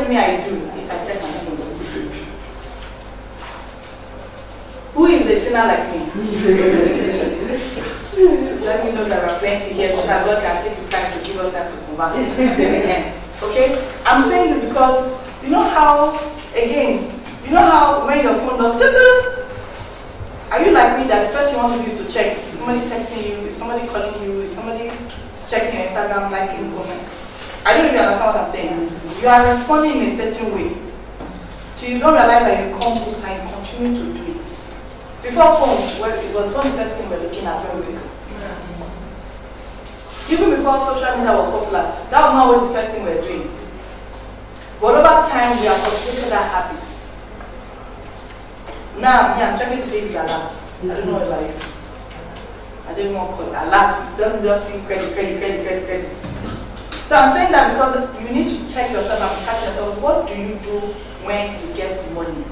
thing me I do is I check my phone. Who is a sinner like me? Let me know there are plenty here so that God can take his time to give us time to converse. Okay? I'm saying it because you know how, again, you know how when your phone does are you like me that the first thing you want to do is to check? Is somebody texting you? Is somebody calling you? Is somebody checking your Instagram, liking, comment? I don't know if you understand what I'm saying. You are responding in a certain way. So you don't realize that you come hooked and you continue to do it. Before phone, well, it was phone the first thing we were looking at when we were even before social media was popular, that was not always the first thing we were doing. But over time, we have cultivated that habit. Now, I'm trying to say it's alert. I don't know what like. I don't want to call it alert. Don't just see credit. So I'm saying that because you need to check yourself and catch yourself. What do you do when you get money?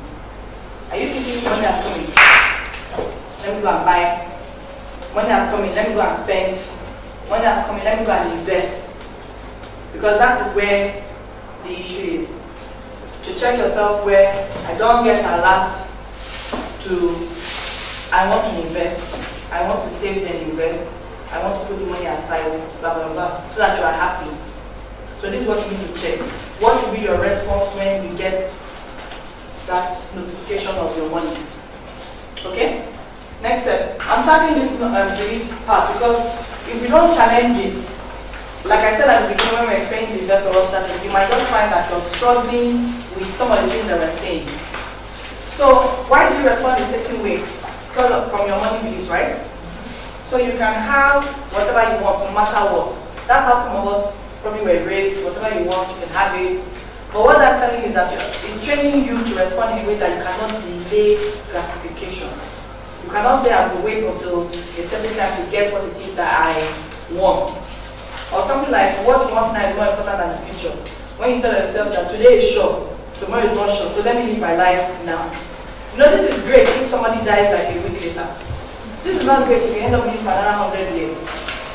Are you thinking money has come in? Let me go and buy. Money has come in. Let me go and spend. Money has come in. Let me go and invest. Because that is where the issue is. To check yourself where I don't get alert to I want to invest. I want to save then invest. I want to put the money aside, blah, blah, blah, so that you are happy. So this is what you need to check. What will be your response when you get that notification of your money? Okay? Next step. I'm tackling this part because if you don't challenge it, like I said at the beginning when we were explaining the investor strategy, you might just find that you're struggling with some of the things that we're saying. So why do you respond a certain way? Because from your money beliefs, right? So you can have whatever you want, no matter what. That's how some of us probably were raised. Whatever you want, you can have it. But what that's telling you is that it's training you to respond in a way that you cannot delay gratification. You cannot say I will wait until a certain time to get what it is that I want. Or something like what you want now is more important than the future. When you tell yourself that today is sure, tomorrow is not sure, so let me live my life now. You know, this is great if somebody dies like a week later. This is not great if you end up living for another 100 years.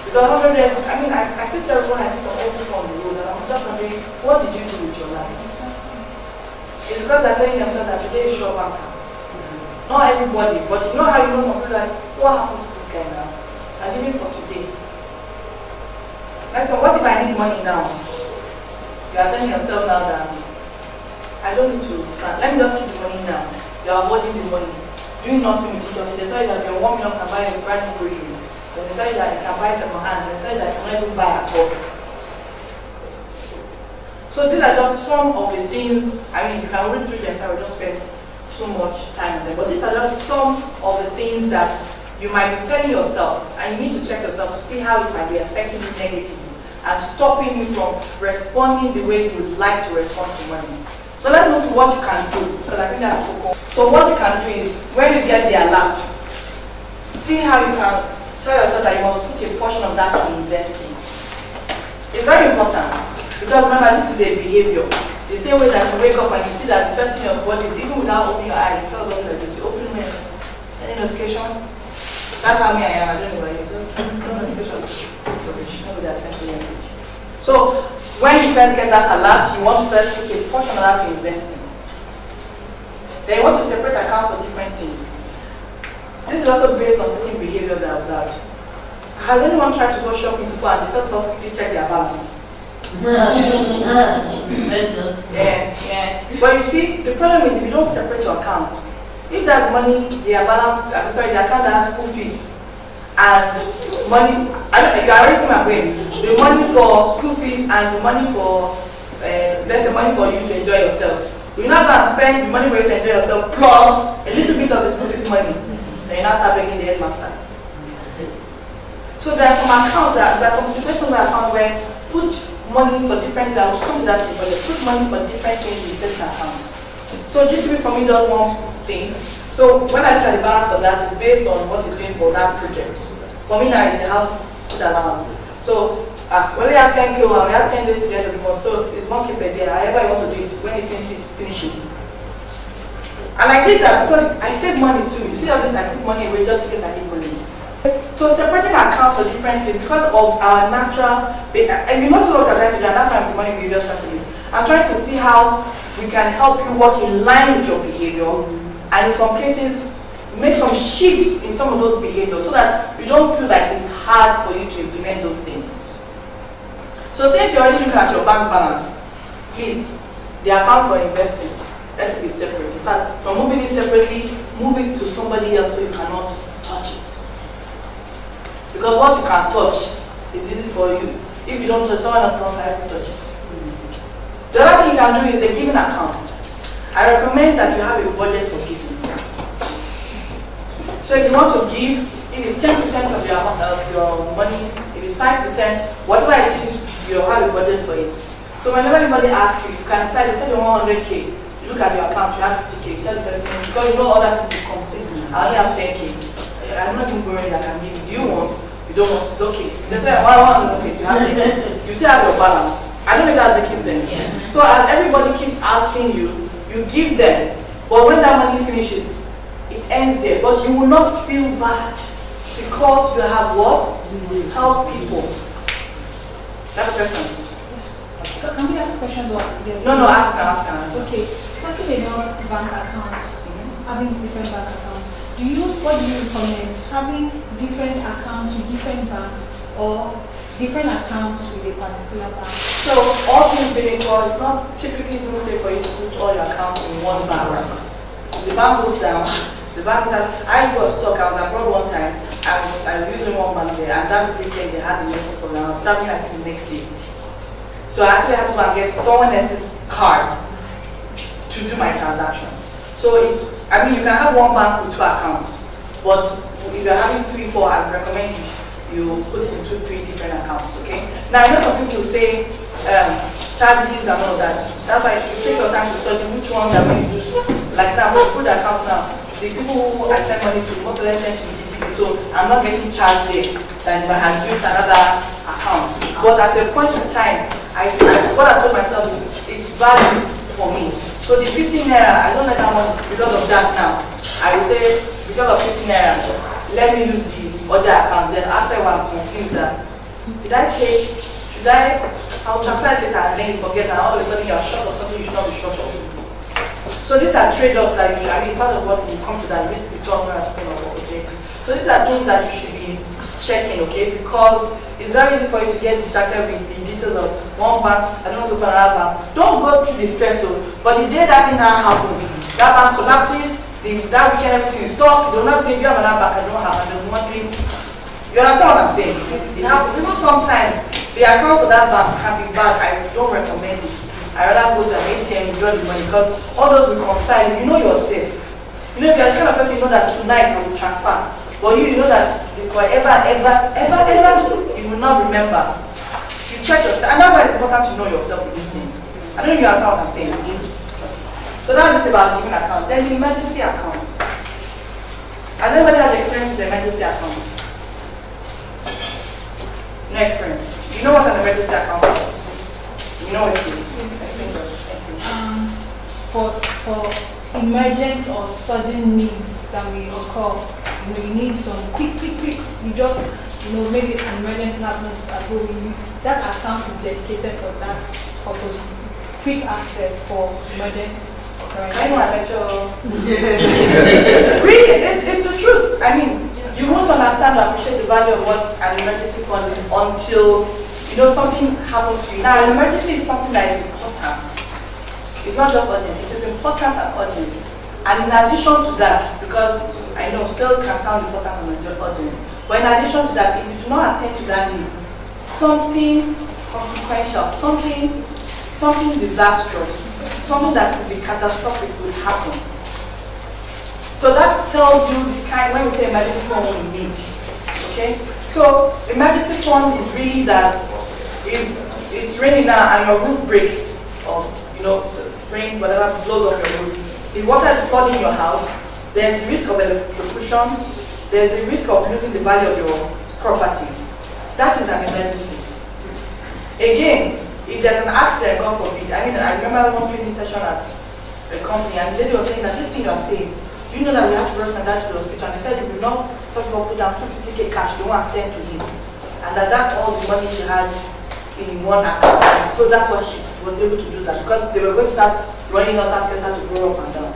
Because 100 years, I mean, I feel terrible when I see some old people on the road and I'm just wondering, what did you do with your life? It's because they're telling themselves that today is sure banker. Not everybody, but you know how you know some people like, what happened to this guy now? I'm giving for today. Next one, what if I need money now? You are telling yourself now that I don't need to, let me just keep the money now. You are holding the money, doing nothing with it. They tell you that your 1 million can buy a brand new grocery. Then they tell you that you can buy second hand. They tell you that you cannot even buy at all. So these are just some of the things. I mean, you can read through them, so I don't spend too much time on them. But these are just some of the things that you might be telling yourself, and you need to check yourself to see how it might be affecting you negatively and stopping you from responding the way you would like to respond to money. So let's move to what you can do, because I think that's so cool. So what you can do is, when you get the alert, see how you can tell yourself that you must put a portion of that to invest in. It's very important, because remember, this is a behavior. The same way that you wake up and you see that the first thing your body is, even without opening your eye, you feel like this. You open it, any notification? That's how me I am. I don't know why you just no notification. Rubbish. Nobody has sent me a message. So when you first get that alert, you want to first put a portion of that to invest in. Then you want to separate accounts for different things. This is also based on certain behaviors I observed. Has anyone tried to go shopping before and they felt quickly check their balance? Yeah. But you see, the problem is if you don't separate your account, if that money, their balance, the account that has school fees and money, you are raising my brain. The money for school fees and the money for, let's say money for you to enjoy yourself. You're not going to spend the money for you to enjoy yourself plus a little bit of the school fees money. Then you now start begging the headmaster. So there are some accounts, there are some situations where accounts where put money for different things. I will come to that but put money for different things in this account. So GTB for me does one thing. So when I look at the balance of that, it's based on what it's doing for that project. For me now, it's the house food allowance. So when we have 10K, we have 10 days to get the month. So it's 1K per day. However you want to do it, when you finish it. And I did that because I save money too. You see all this, I put money away just in case I need money. So separating accounts for different things because of our natural, and you know what I'm trying to do, and that's why I'm the money behavior strategies. I'm trying to see how we can help you work in line with your behavior, and in some cases, make some shifts in some of those behaviors so that you don't feel like it's hard for you to implement those things. So since you're already looking at your bank balance, please, the account for investing, let it be separate. In fact, from moving it separately, move it to somebody else so you cannot touch it. Because what you can touch is easy for you. If you don't touch, someone else cannot help you touch it. The other thing you can do is the giving account. I recommend that you have a budget for giving. So if you want to give, if it's 10% of your money, if it's 5%, whatever it is, you have a budget for it. So whenever anybody asks you, you can decide, you want 100K, you look at your account, you have 50K, you tell the person, because you know other people come, say, I only have 10K. I'm not even borrowing, I can give you. Do you want? You don't want, it's okay. They say, I want, okay, you have it. You still have your balance. I don't know if that's making sense. Yeah. So as everybody keeps asking you, you give them. But when that money finishes, it ends there. But you will not feel bad because you have what? You will help people. That's a question. Can we ask questions? Or no, ask her. Okay. Talking about bank accounts, having different bank accounts, what do you recommend? Having different accounts with different banks or different accounts with a particular bank? So all things being equal, it's not typically even safe for you to put all your accounts in one bank. The bank goes down. The bank that I got stuck, I was abroad one time, I was using one bank there, and that weekend they had the message for me. I was traveling like the next day. So I actually had to go and get someone else's card to do my transaction. So you can have one bank with two accounts, but if you're having 3, 4, I would recommend you put it into 3 different accounts, okay? Now, I know some people say strategies and all that. That's why if you take your time to study which ones are going to use. Like now, for the food account now, the people who I send money to, most of them send to me, so I'm not getting charged there than if I had used another account. But at a point in time, what I told myself is it's value for me. So the 15 naira, I don't let that one because of that now. I will say because of 15 naira, let me use the other account. Then after I'm confused that did I take, I'll transfer it and then you forget and all of a sudden you're short of something you should not be short of. So these are trade-offs that it's part of what you come to that risk return objectives. So these are things that you should be checking, okay? Because it's very easy for you to get distracted with the details of one bank, I don't want to open another bank. Don't go through the stress, but the day that thing now happens, that bank collapses, that weekend everything is stopped, they will not say you have another bank, I don't have, and they're wondering. You understand what I'm saying? It happens. Even sometimes the accounts of that bank can be bad. I don't recommend it. I rather go to an ATM and withdraw the money because all those reconcile, you know yourself. You know, if you're the kind of person you know that tonight I will transfer. But you know that forever, you will not remember. You check yourself. And that's why it's important to know yourself with these things. I don't know if you understand what I'm saying. So that's it about giving account. Then the emergency account. Has anybody had experience with the emergency account? No experience. You know what an emergency account is? You know what it is? For emergent or sudden needs that may occur, you need some quick. You just, maybe an emergency happens at home. That account is dedicated for that purpose. Quick access for emergencies. I know I lecture. Really, it's the truth. I mean, you won't understand or appreciate the value of what an emergency fund is until something happens to you. Now, an emergency is something that is important. It's not just urgent, it is important and urgent. And in addition to that, because I know sales can sound important and urgent, but in addition to that, if you do not attend to that need, something consequential, something disastrous, something that could be catastrophic will happen. So that tells you the kind, when we say emergency fund, what you need. Okay? So emergency fund is really that if it's raining now and your roof breaks, or rain, whatever blows off your roof, the water is flooding your house, there's the risk of electrocution, there's the risk of losing the value of your property. That is an emergency. Again, if there's an accident, God forbid, I remember one training session at a company and the lady was saying that this thing you're saying, do you know that we have to rush my dad to the hospital? And they said if we not first of all put down 250K cash, they won't attend to him. And that's all the money she had in one account. So that's what she was able to do that because they were going to start running out that center to grow up and down.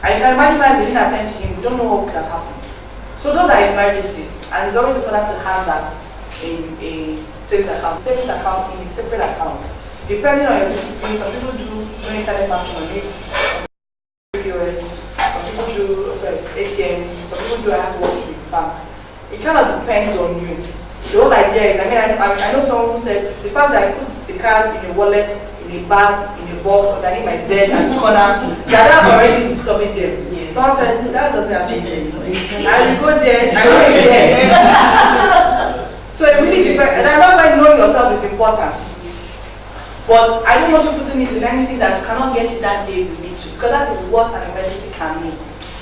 And you can imagine why we didn't attend to him, we don't know what could have happened. So those are emergencies, and it's always important to have that in a savings account. Savings account in a separate account. Depending on your discipline, some people do internet banking on it, POS, some people do ATM, some people do I have to watch with the bank. It kind of depends on you. The whole idea is, I know someone who said the fact that I put the card in a wallet, in a bag, in a box, underneath my bed and the corner, that already disturbing them. Yes. Someone said, no, that doesn't have anything. I will go there, I will go there. So it really depends, and I know like knowing yourself is important. But I don't want you putting it in anything that you cannot get it that day you need to, because that is what an emergency can mean.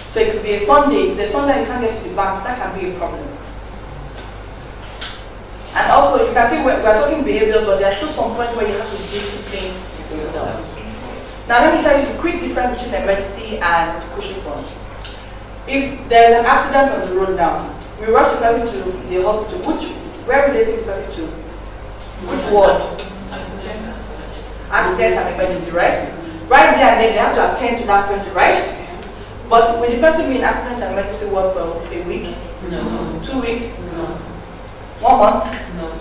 So it could be a Sunday, if it's a Sunday you can't get to the bank, that can be a problem. And also, you can see we're talking behaviors, but there's still some point where you have to discipline yourself. Now, let me tell you the quick difference between emergency and cushion funds. If there's an accident on the road now, we rush the person to the hospital. Where will they take the person to? Which ward? Accident and emergency, right? Right there and then they have to attend to that person, right? But will the person be in accident and emergency ward for a week? No. 2 weeks? No. 1 month? No.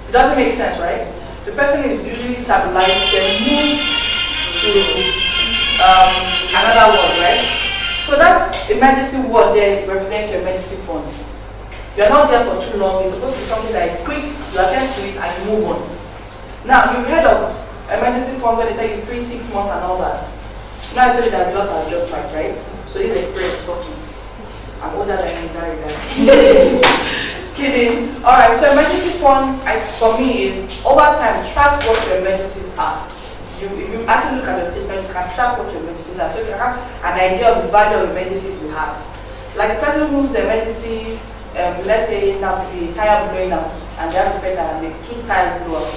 It doesn't make sense, right? The person is usually stabilized, then moved to another ward, right? So that emergency ward there represents your emergency fund. You're not there for too long. It's supposed to be something that is quick, you attend to it and you move on. Now, you've heard of emergency fund where they tell you 3, 6 months and all that. Now I tell you that we lost our job twice, right? So this experience talking. I'm older than you, very guy. Kidding. Alright, so emergency fund for me is over time track what your emergencies are. If you actually look at your statement, you can track what your emergencies are. So you can have an idea of the value of emergencies you have. Like the person who's emergency, let's say now the tire blowing out and they have to spend and make 2 tires blow up.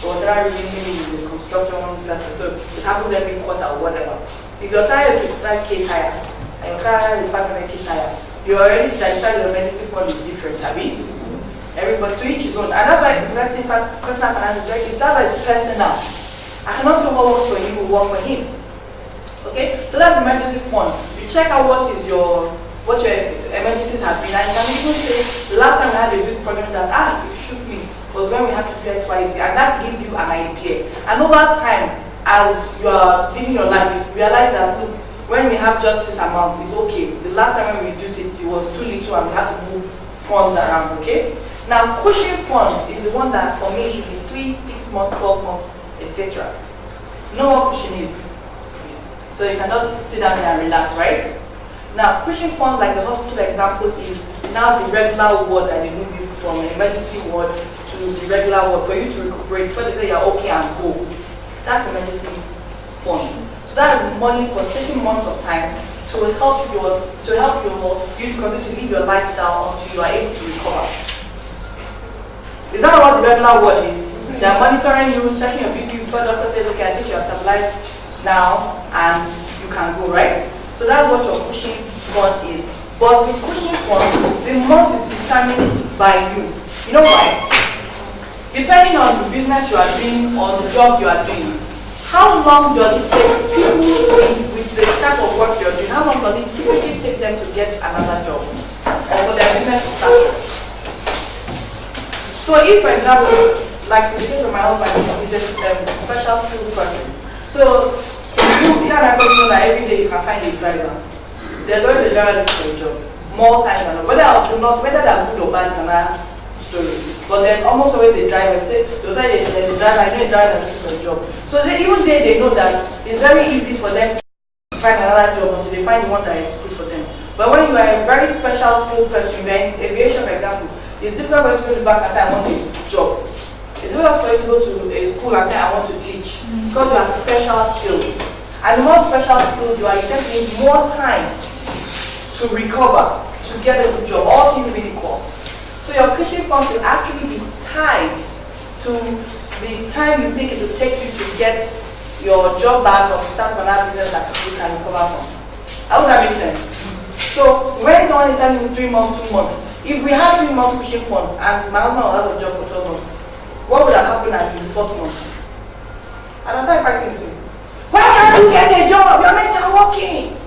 Or there are really in the construction person, so it happens every quarter or whatever. If your tire is 55K tire and your car is 500K tire, you already see that your emergency fund is different, I mean? Everybody to each his own. And that's why investing personal finance is very good. That's why it's personal. I cannot say what works for you will work for him. Okay? So that's the emergency fund. You check out what your emergencies have been, and you can even say the last time I had a big problem that it shook me was when we had to do X, Y, Z, and that gives you an idea. And over time, as you are living your life, you realize that look, when we have just this amount, it's okay. The last time when we reduced it, it was too little and we had to move funds around, okay? Now, cushion funds is the one that for me should be 3, 6 months, 12 months, etc. You know what cushion is? So you can just sit down there and relax, right? Now, cushion funds, like the hospital example, is now the regular ward that they move you from an emergency ward to the regular ward for you to recuperate before they say you're okay and go. That's emergency fund. So that is money for certain months of time to help you to continue to live your lifestyle until you are able to recover. Is that what the regular ward is? They are monitoring you, checking your BP before the doctor says, okay, I think you are stabilized now and you can go, right? So that's what your cushion fund is. But the cushion fund, the month is determined by you. You know why? Depending on the business you are doing or the job you are doing, how long does it take people with the type of work you're doing, how long does it typically take them to get another job or for their business to start? So if, for example, like in the case of my husband, he's a special skilled person. So you and I know that every day you can find a driver. There's always a driver looking for a job. More times than not. Whether they're good or bad is another story. But there's almost always a driver. They'll say there's a driver, I know a driver looking for a job. So even they know that it's very easy for them to find another job until they find the one that is good for them. But when you are a very special skilled person, you're in aviation, for example, it's difficult for you to go to the bank and say, I want a job. It's difficult for you to go to a school and say, I want to teach. Because you have special skills. And the more special skills you are, you need more time to recover, to get a good job. All things really equal. So your cushion fund will actually be tied to the time you think it will take you to get your job back or to start another business that you can recover from. I hope that makes sense. So when someone is telling you 3 months, 2 months, if we have 3 months cushion funds and my husband will have a job for 12 months, what would have happened at the 4th month? And I started fighting with him. Why can't you get a job? Your mates are working.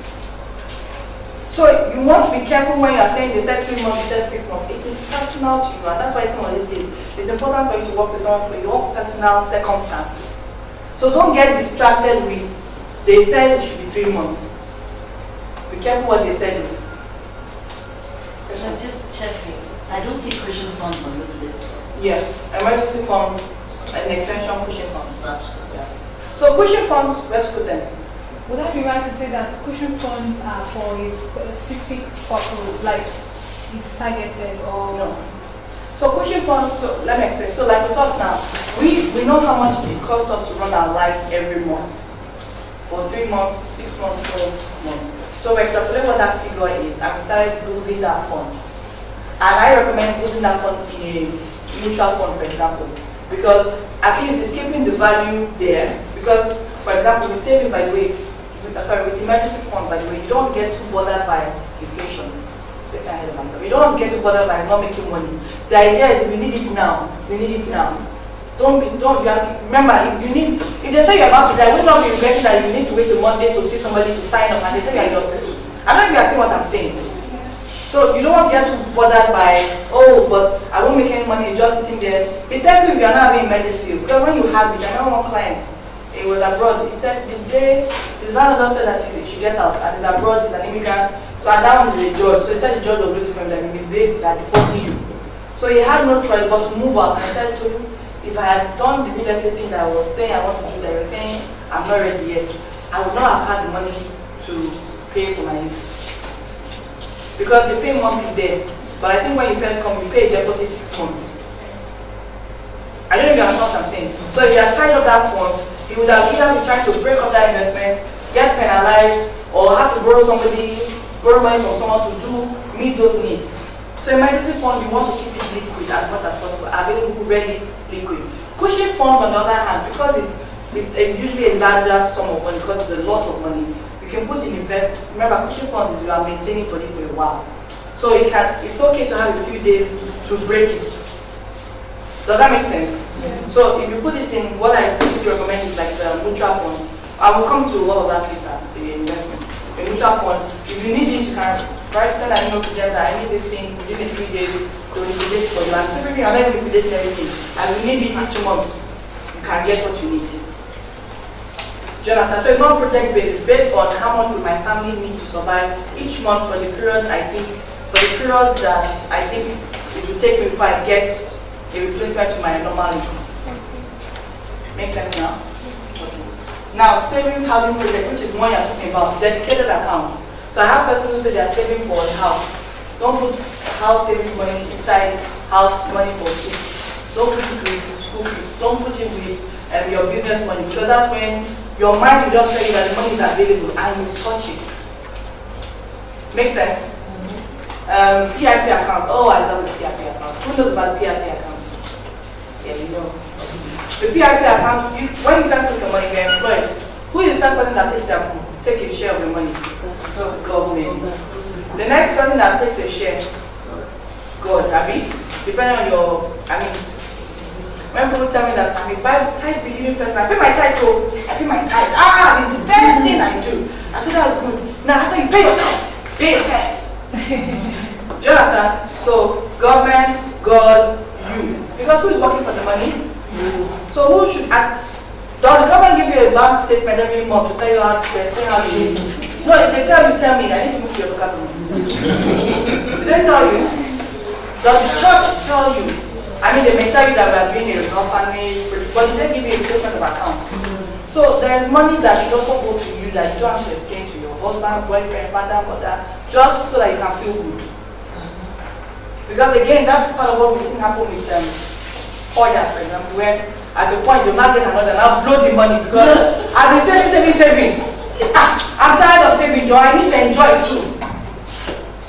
So you want to be careful when you are saying they said 3 months, they said 6 months. It is personal to you, and that's why some of these days it's important for you to work with someone for your personal circumstances. So don't get distracted with they said it should be 3 months. Be careful what they said. So just checking. I don't see cushion funds on this list. Yes, emergency funds and extension cushion funds. Such. Yeah. So cushion funds, where to put them? Would I be right to say that cushion funds are for a specific purpose, like it's targeted or No. So cushion funds, so let me explain. So like we talked now, we know how much it costs us to run our life every month. For 3 months, 6 months, 12 months. So we extrapolate what that figure is, and we started building that fund. And I recommend putting that fund in a mutual fund, for example, because at least it's keeping the value there. Because, for example, with savings, by the way, with emergency fund, by the way, you don't get too bothered by inflation. You don't get too bothered by not making money. The idea is we need it now. We need it now. Remember, if they say you're about to die, we don't be regretting that you need to wait till Monday to see somebody to sign up and they say you're in the hospital. I don't know if you are seeing what I'm saying. So you don't want to get too bothered by, oh, but I won't make any money, it's just sitting there. It tells you if you're not having emergency. Because when you have it, I know one client, he was abroad, he said the day his landlord said that he should get out and he's abroad, he's an immigrant. So and that one is a judge. So he said the judge was waiting for him that he misbehaved, that deporting you. So he had no choice but to move out. And I said to him, if I had done the real estate thing that I was saying I want to do, that you were saying I'm not ready yet, I would not have had the money to pay for my lease. Because they pay monthly there. But I think when you first come, you pay a deposit 6 months. I don't know if you understand what I'm saying. So if you had tied up that fund, he would have either been trying to break up that investment, get penalized, or have to borrow money from someone to meet those needs. So emergency fund, you want to keep it liquid as much as possible, available, ready, liquid. Cushion funds, on the other hand, because it's usually a larger sum of money, because it's a lot of money, you can put in invest. Remember, cushion funds is you are maintaining for it for a while. So it's okay to have a few days to break it. Does that make sense? Yeah. So if you put it in, what I typically recommend is like the mutual fund. I will come to all of that later, the investment. A mutual fund, if you need it, you can send an email to them that I need this thing within 3 days to liquidate for you. And typically I'm not liquidating everything. And you need it each month. You can get what you need. Jonathan, so it's not project based, it's based on how much will my family need to survive each month for the period that I think it will take me before I get a replacement to my normal income. Make sense now? Okay. Now, savings housing project, which is one you're talking about, dedicated account. So I have persons who say they are saving for a house. Don't put house saving money inside house money for soup. Don't put it with school fees. Don't put it with your business money, because that's when your mind will just tell you that the money is available and you touch it. Make sense? PIP account. Oh, I love the PIP account. Who knows about the PIP account? Yeah, you know. The PIP account, when you first put your money, you're employed. Who is the first person that take a share of your money? Government. The next person that takes a share, God, depending on your, when people tell me that I'm a tithe believing person, I pay my tithe, so I pay my tithe. It's the first thing I do. I said that's good. Now after you pay your tithe, pay yourself. Do you understand? So government, God, you. Because who is working for the money? You. So who should act? Does the government give you a bank statement every month to tell you how to explain how to do? No, if they tell me, I need to move to your local government. Did they tell you? Does the church tell you? They may tell you that we are doing a orphanage, but did they give you a statement of account? So there is money that should also go to you that you don't have to explain to your husband, boyfriend, father, mother, just so that you can feel good. Because again, that's part of what we've seen happen with Hoyas, for example, where at the point you now get another, now blow the money because I've been saving. I'm tired of saving, Joe. I need to enjoy it too.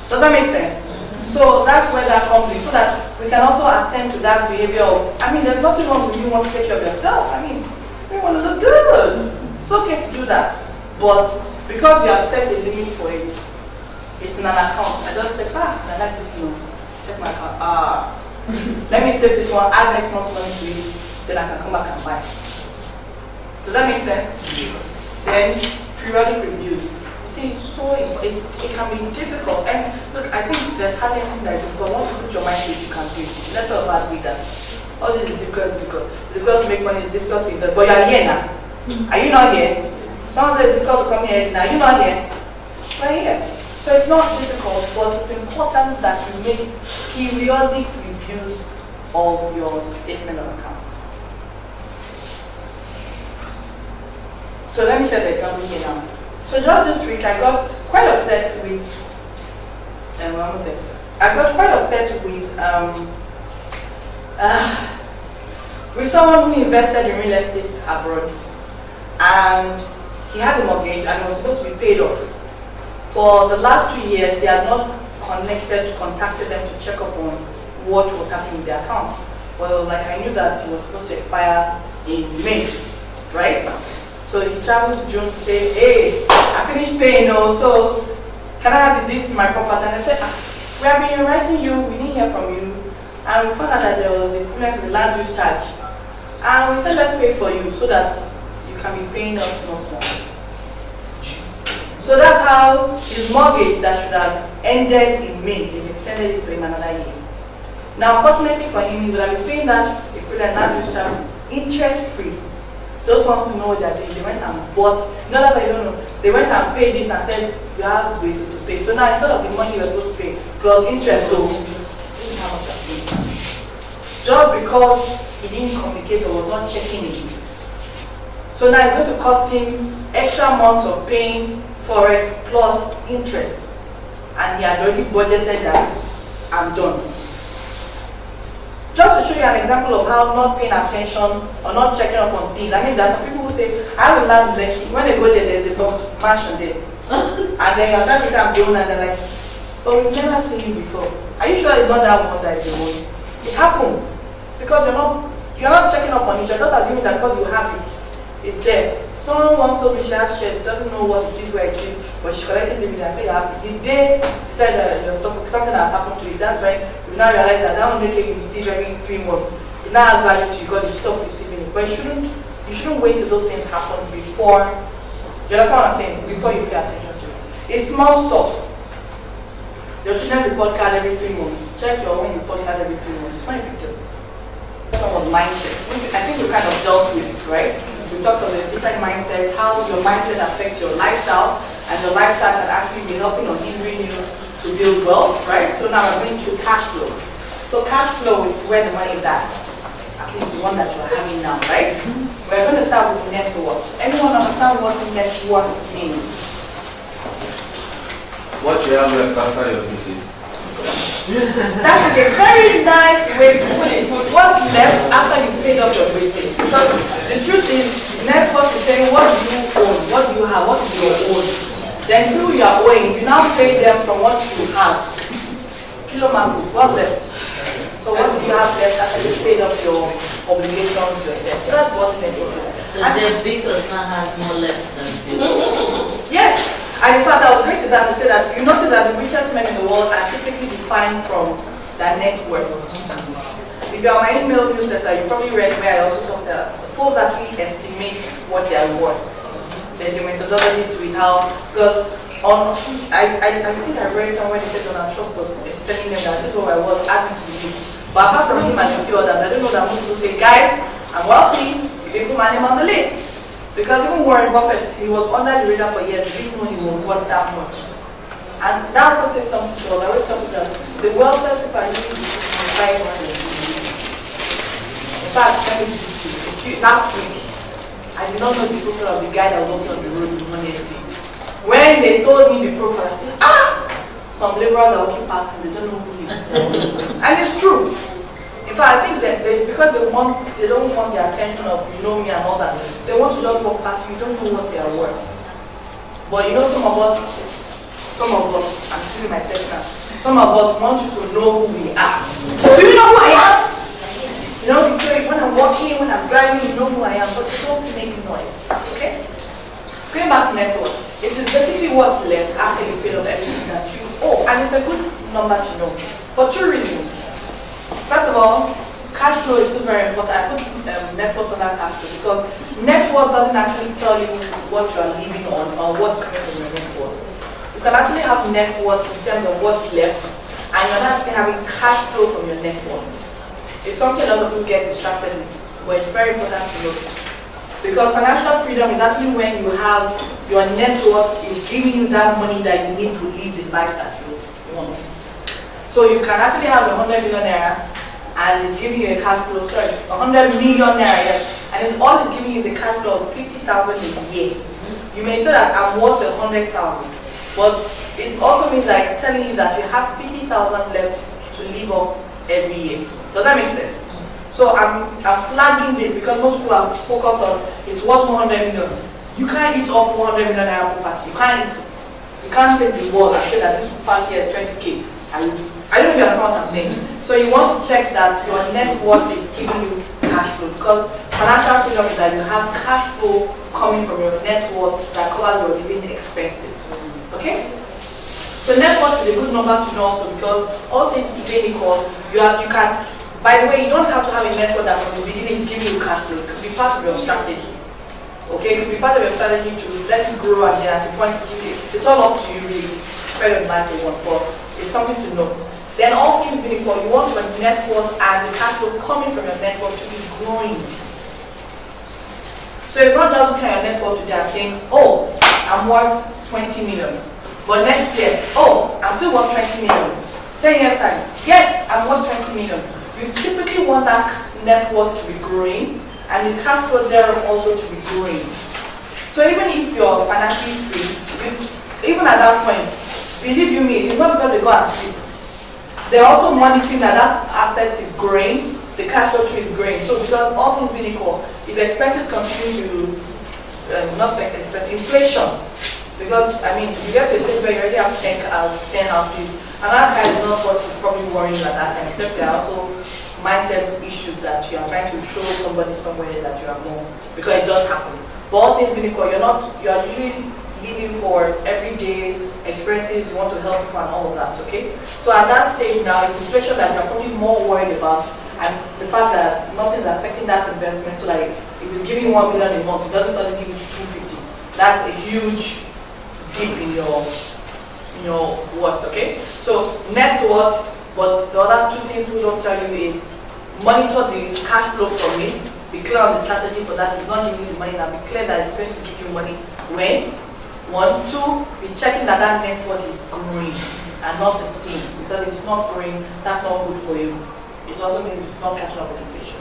Does that make sense? So that's where that comes in, so that we can also attend to that behavior of, there's nothing wrong with you wanting to take care of yourself. You want to look good. It's okay to do that. But because you have set a limit for it, it's in an account. I just say, I like this, check my account. Let me save this one, add next month's money to it, then I can come back and buy. Does that make sense? Then periodic reviews. You see, it's so important. It can be difficult. And look, I think there's hardly anything that is difficult. Once you put your mind to it, you can do it. Let's talk about that. All this is difficult, it's difficult to make money, it's difficult to invest. But you are here now. Are you not here? Someone says it's difficult to come here now. Are you not here? We're here. So it's not difficult, but it's important that you make periodic reviews of your statement of account. So let me share the example here now. So just this week, I got quite upset with, with someone who invested in real estate abroad, and he had a mortgage and was supposed to be paid off. For the last 2 years, they had not contacted them to check up on what was happening with their account. Well, like I knew that it was supposed to expire in May, right? So he traveled to June to say, hey, I finished paying now, so can I have the deeds to my property? And I said, we have been writing you, we didn't hear from you, and we found out that there was a equivalent to the land use charge. And we said, let's pay for you so that you can be paying us small. So that's how his mortgage that should have ended in May, they've extended it for him another year. Now, fortunately for him, he will have been paying that equivalent land use charge interest-free. Those wants to know what they're doing, they went and bought, not that I don't know, they went and paid it and said, you have ways to pay. So now instead of the money you were supposed to pay, plus interest, so how much are paying? Just because he didn't communicate or was not checking it. So now it's going to cost him extra months of paying forex plus interest. And he had already budgeted that, I'm done. Just to show you an example of how not paying attention or not checking up on things. I mean, there are some people who say, I will land Lekki. When they go there, there's a mansion there. And then you're trying to say I'm the owner, and they're like, but we've never seen you before. Are you sure it's not that one that is the one? It happens. Because you're not checking up on it. You're just assuming that because you have it, it's there. Someone once told me she has shares, she doesn't know what it is, where it is, but she's collecting dividends. I say you have it. The day you tell that your stock, something has happened to it, that's when you now realize that will make you receive every 3 months. It now has value to you because you stop receiving it. But you shouldn't wait till those things happen before, you understand what I'm saying? Before you pay attention to it. It's small stuff. Your children report card every 3 months. Check your own report card every 3 months. It's fine if you do. One was mindset. I think we kind of dealt with it, right? We talked about the different mindsets, how your mindset affects your lifestyle, and your lifestyle can actually be helping or hindering you to build wealth, right? So now we're going to cash flow. So cash flow is where the money is at least the one that you're having now, right? We're going to start with net worth. Anyone understand what net worth means? What you have left after your visit? That is a very nice way to put it. What's left after you paid off your basics? Because the truth is, net worth is saying what do you own, what do you have, what is your own. Then who you are owing, you now pay them from what you have. Kilomaku, what's left? So what do you have left after you paid off your obligations, your debt? So that's what net worth is. So Jeff Bezos now has more left than people. Yes. And in fact, I was going to that to say that you notice that the richest men in the world are typically defined from their net worth. If you're on my email newsletter, you probably read where I also talked about folks actually estimate what they are worth. There's a methodology to it, how, because I think I read somewhere they said Donald Trump was telling them that this is what I was asking to do. But apart from him and a few others, I don't know that most people say, guys, I'm wealthy, you didn't put my name on the list. Because even Warren Buffett, he was under the radar for years, he didn't know he was worth that much. And that also says something to us. I always tell people that the wealthiest people are usually buying money. In fact, let me just last week, I did not know the profile of the guy that was walking on the road with money estates. When they told me the profile, I said, some laborers are walking past him, they don't know who he is. And it's true. In fact, I think that because they don't want the attention of you know me and all that, they want to just walk past you, don't know what they are worth. But you know some of us, I'm feeling myself now, some of us want you to know who we are. Do you know who I am? You know, when I'm walking, when I'm driving, you know who I am, but you don't make noise, okay? Going back to net worth, it is basically what's left after you paid off everything that you owe, and it's a good number to know, for 2 reasons. First of all, cash flow is still very important. I put net worth under cash flow because net worth doesn't actually tell you what you are living on or what's coming from your net worth. You can actually have net worth in terms of what's left, and you're not actually having cash flow from your net worth. It's something a lot of people get distracted with, but it's very important to note. Because financial freedom is actually when you have your net worth is giving you that money that you need to live the life that you want. So you can actually have 100 million naira and it's giving you a cash flow, 100 million naira, yes, and then all it's giving you is a cash flow of 50,000 a year. You may say that I'm worth 100,000, but it also means that it's telling you that you have 50,000 left to live off every year. Does that make sense? So I'm flagging this because most people are focused on it's worth 100 million. You can't eat off 100 million naira property. You can't eat it. You can't take the wall and say that this property is 20k. I don't know if you understand what I'm saying. So you want to check that your net worth is giving you cash flow because financial freedom is that you have cash flow coming from your net worth that covers your living expenses. Okay? So net worth is a good number to know also because also in equal, you can, by the way, you don't have to have a net worth that from the beginning give you cash flow. It could be part of your strategy. Okay? It could be part of your strategy to let it grow and then at the point it's all up to you really. Spread of life you want, but it's something to note. Then all things being equal, you want your net worth and the cash flow coming from your net worth to be growing. So it's not just looking at your net worth today and saying, oh, I'm worth 20 million. But next year, oh, I'm still worth 20 million. 10 years time, yes, I'm worth 20 million. You typically want that net worth to be growing and the cash flow there also to be growing. So even if you're financially free, even at that point, believe you me, it's not because they go and sleep. They're also monitoring that that asset is growing, the cash flow is growing. So because all things being equal, if the expenses continue to, not expect inflation, because I mean, you get to a stage where you already have 10 houses, and that guy is not what is probably worrying at that time, except there are also mindset issues that you are trying to show somebody somewhere that you are more, because it does happen. But all things being equal, you are usually living for everyday experiences, you want to help people and all of that, okay? So at that stage now, it's inflation that you're probably more worried about and the fact that nothing's affecting that investment, so like if it's giving you 1 million a month, it doesn't suddenly give you 250. That's a huge dip in your worth, okay? So net worth, but the other two things we don't tell you is monitor the cash flow from it, be clear on the strategy for that. It's not giving you the money now, be clear that it's going to give you money when. 1, 2, be checking that that net worth is growing and not the same. Because if it's not growing, that's not good for you. It also means it's not catching up with inflation.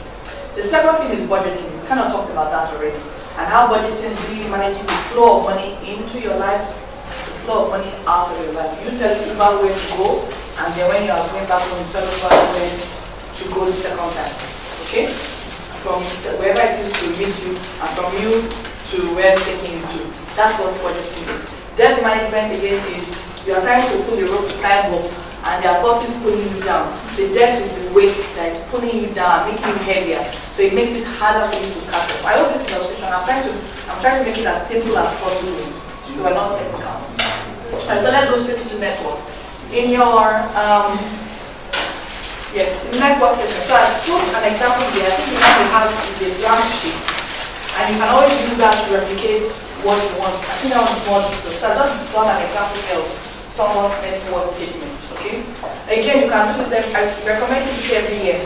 The second thing is budgeting. We kind of talked about that already. And how budgeting is really managing the flow of money into your life, the flow of money out of your life. You tell people where to go, and then when you are going back home, you tell people where to go the second time. Okay? From wherever it is to meet you, and from you to where it's taking you to. That's what budgeting is. Debt management again is you are trying to pull the rope to climb up and there are forces pulling you down. The debt is the weight that is pulling you down, making you heavier. So it makes it harder for you to catch up. I hope this illustration, I'm trying to make it as simple as possible. You are not technical. So let's go straight into network. In your network statement. So I put an example here. I think you have a blank sheet. And you can always use that to replicate what you want. I think that was more detailed. So I just done an example here of someone's network statement, okay? Again, you can do this, I recommend you do every year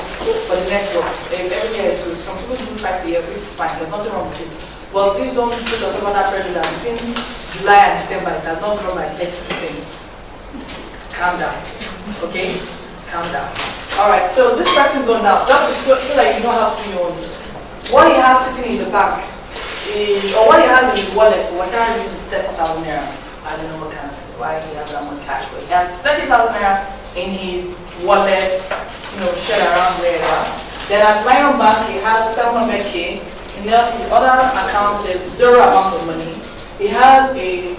for the network. Every year is good. Some people do twice a year, which is fine, there's nothing wrong with it. But please don't put yourself under pressure that between July and December, it has not grown by 30%. Calm down, okay? Calm down. Alright, so this person is on now, just to show that you know how to do your own. What he has sitting in the bank is, or what he has in his wallet, whatever he uses 30,000 naira. I don't know what kind of why he has that much cash, but he has 30,000 naira in his wallet, shed around wherever. Then at Lion Bank, he has 700k. In the other account, there's zero amount of money. He has a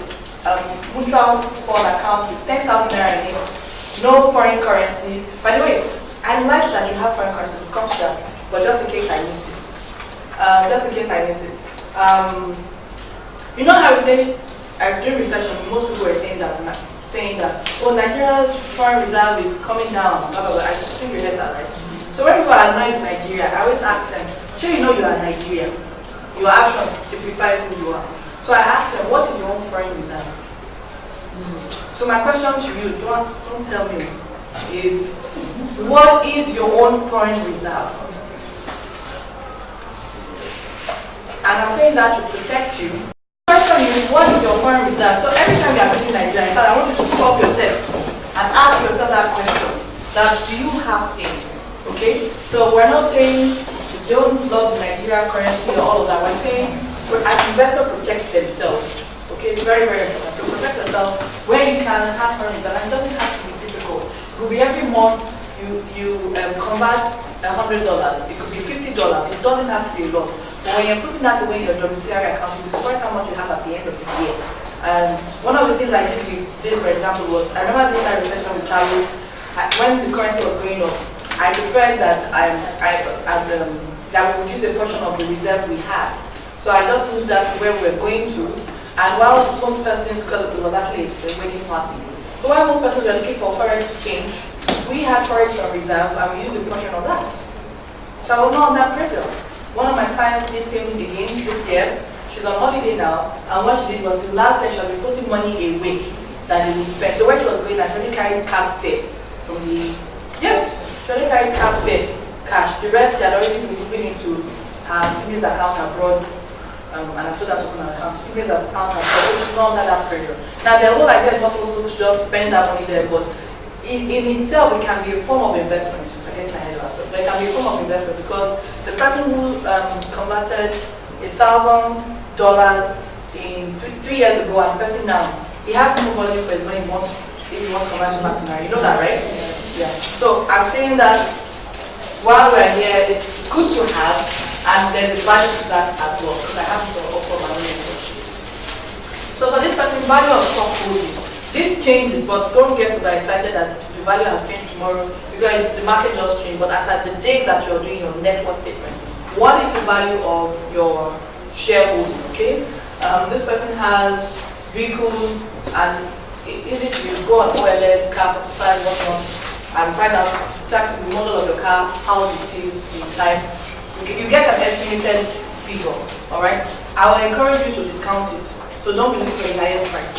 mutual fund account with 10,000 naira in it. No foreign currencies. By the way, I like that you have foreign currencies. We'll come to that, but just in case I miss it. You know how we say, during recession, most people were saying that, oh, Nigeria's foreign reserve is coming down, blah, blah, blah. I think you heard that, right? So when people are annoyed in Nigeria, I always ask them, sure you know you are Nigerian. Your actions typify who you are. So I ask them, what is your own foreign reserve? So my question to you, don't tell me, is what is your own foreign reserve? And I'm saying that to protect you. The question is, what is your foreign reserve? So every time you are visiting Nigeria, in fact, I want you to stop yourself and ask yourself that question. That do you have savings? Okay? So we're not saying you don't love the Nigerian currency or all of that. We're saying as investors protect themselves. Okay, it's very, very important. So protect yourself where you can have foreign reserve. And it doesn't have to be difficult. It could be every month you convert $100. It could be $50. It doesn't have to be a lot. But when you're putting that away in your domiciliary account, you surprise how much you have at the end of the year. And one of the things I did with this, for example, was I remember during that recession with travel, when the currency was going up, I preferred that that we would use a portion of the reserve we had. So I just moved that to where we were going to. And while most persons, because it was actually a wedding party, so while most persons were looking for forex change, we had forex on reserve and we used a portion of that. So I was not on that pressure. One of my clients did same again this year. She's on holiday now, and what she did was in last year she had been putting money away that they would spend. So when she was going, she only carried cab fare from the she only carried cab fare cash. The rest she had already been moving into her savings account abroad. And I told her to open an account. Savings account abroad, so she's not under that pressure. Now the whole idea is not also to just spend that money there, but in itself it can be a form of investment. It can be a form of investment because the person who converted $1,000 in 3 years ago and the person now, he has no value for his money if he wants to convert it back to now. You know that, right? Yeah. So I'm saying that while we're here, it's good to have, and there's a value to that as well, because I have to offer my own information. So for this person, value of stock holding, this changes, but don't get too excited that the value has changed tomorrow because the market just changed. But as at the day that you're doing your net worth statement, what is the value of your shareholding? Okay, this person has vehicles, and it's easy to go on OLS, car 45, whatnot, and find out exactly the model of your car, how old it is, the time. You get an estimated figure. All right. I will encourage you to discount it. So don't be looking for the highest price.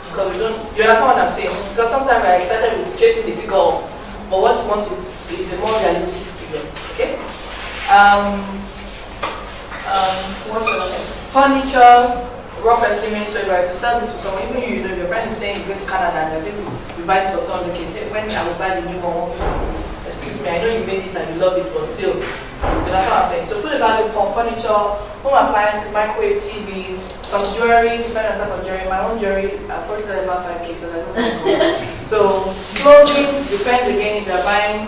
Because we don't, you understand what I'm saying? Because sometimes we're excited with chasing the figure off, but what you want is a more realistic figure. Okay? Furniture, rough estimate. So if I were to sell this to someone, even you know your friend is saying you go to Canada and they're saying you buy this for 200K. Say when I will buy the new one, 150. Excuse me, I know you made it and you love it, but still, you know what I'm saying? So put a value for furniture, home appliances, microwave, TV, some jewelry, depending on the type of jewelry. My own jewelry, I probably sell about 5K because I don't know. So clothing depends again if you're buying.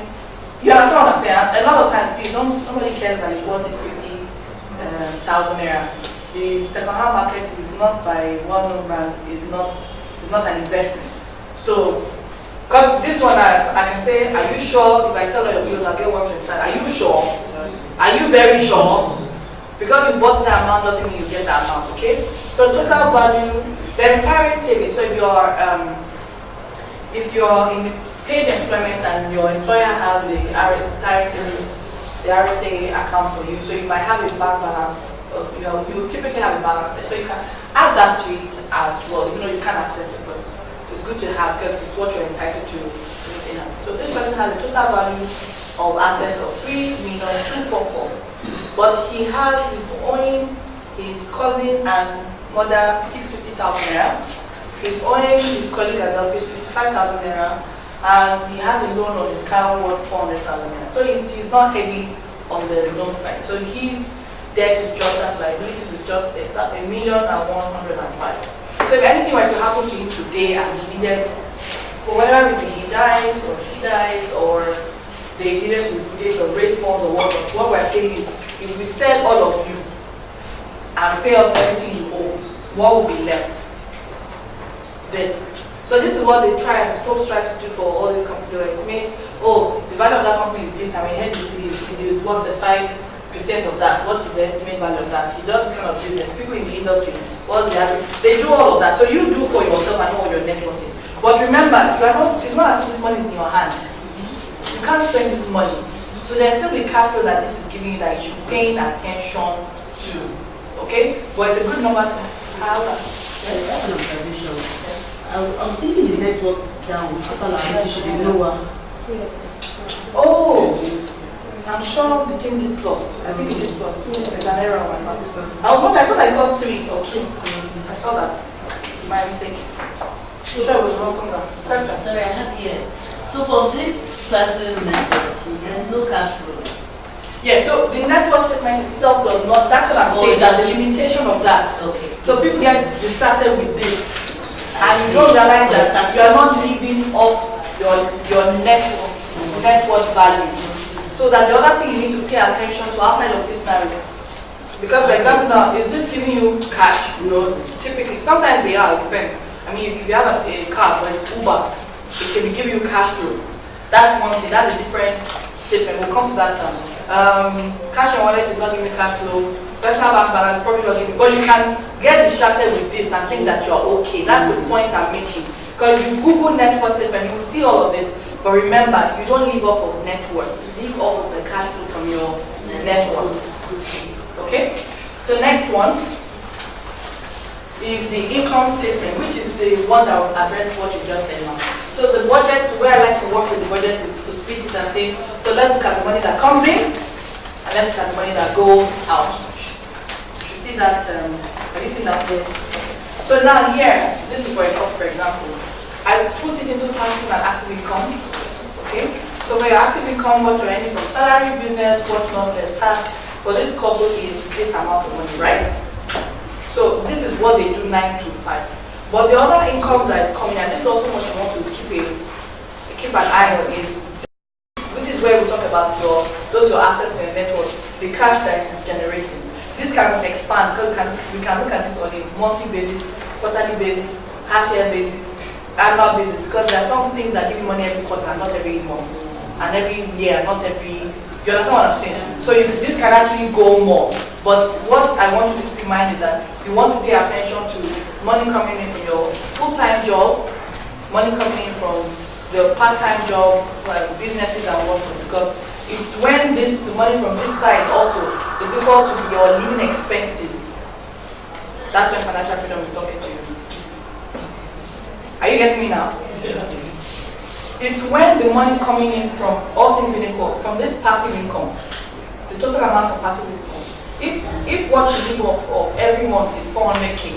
You understand what I'm saying? A lot of times, please nobody cares that you bought it 50,000 naira. The second-hand market is not by one brand. Is not an investment. So, because this one I can say, are you sure if I sell all your bills I'll get 125? Are you sure? Are you very sure? Because you bought that amount doesn't mean you get that amount, okay? So total value, the entire savings. So if you're in paid employment and your employer has the entire savings, the RSA account for you, so you might have a bank balance. You typically have a balance there, so you can add that to it as well. You know you can't access it, but it's good to have because it's what you're entitled to. So this person has a total value of assets of 3,244,000, but he had owing his cousin and mother 650,000 naira. He's owing his colleague as well 55,000 naira, and he has a loan on his car worth 400,000 naira. So he's not heavy on the loan side. So his debt is just as liability is just $1,105,000. So if anything were to happen to him today and he needed, for whatever reason, he dies or she dies or they needed to liquidate or raise funds or what we're saying is, if we sell all of you and pay off everything you owe, what will be left? This. So this is what folks try to do for all these companies. They estimate, oh, the value of that company is this, and we had this what's the 5% of that, what is the estimate value of that? He does this kind of business. People in the industry, what's the average? They do all of that. So you do for yourself and know what your net worth is. But remember, it's not as if this money is in your hand. You can't spend this money. So there's still the cash flow that this is giving you that you should be paying attention to. Okay? But it's a good number to have. I have an observation. I'm thinking the network down total liability should be lower. Oh, I'm sure the thing did plus. I think it did plus. There's an error on my part. I thought I saw 3 or 2. I saw that. My mistake. Sure, it was wrong from that. Sorry, I have yes. So for this person network, there's no cash flow. Yeah, so the network statement itself does not, that's what I'm saying, that's the limitation of that. Okay. So people get distracted with this. And you don't realize that you are not living off your net worth value. So that the other thing you need to pay attention to outside of this narrative. Because for example now, is this giving you cash? No, typically, sometimes they are, it depends. I mean, if you have a car, but it's Uber, it can give you cash flow. That's one thing, that's a different statement. We'll come to that now. Cash and wallet is not giving cash flow. Personal bank balance probably not giving, but you can get distracted with this and think that you're okay. That's the point I'm making. Because you Google net worth statement, you will see all of this. But remember, you don't live off of net worth. You live off of the cash flow from your net worth. Okay? So next one is the income statement, which is the one that will address what you just said now. So the budget, the way I like to work with the budget is to split it and say, so let's look at the money that comes in, and let's look at the money that goes out. You should see that, have you seen that? So now here, this is for a couple, for example. I put it into passive and active income. Okay? So for your active income, what you're earning from salary, business, what's not, there's tax. For this couple is this amount of money, right? So this is what they do 9 to 5. But the other income that is coming, and this is also what you want to keep an eye on, is which is where we talk about your assets in your network, the cash that is generating. This can expand because we can look at this on a monthly basis, quarterly basis, half-year basis, annual basis, because there are some things that give you money every quarter, not every month, and every year, not every. You understand what I'm saying? So this can actually go more. But what I want you to keep in mind is that you want to pay attention to money coming in from your full-time job, money coming in from the part-time job, businesses and whatnot, because it's when the money from this side also is equal to your living expenses. That's when financial freedom is talking to you. Are you getting me now? Yes. It's when the money coming in from all things being equal, from this passive income, the total amount of passive income. If what you live of every month is 400k,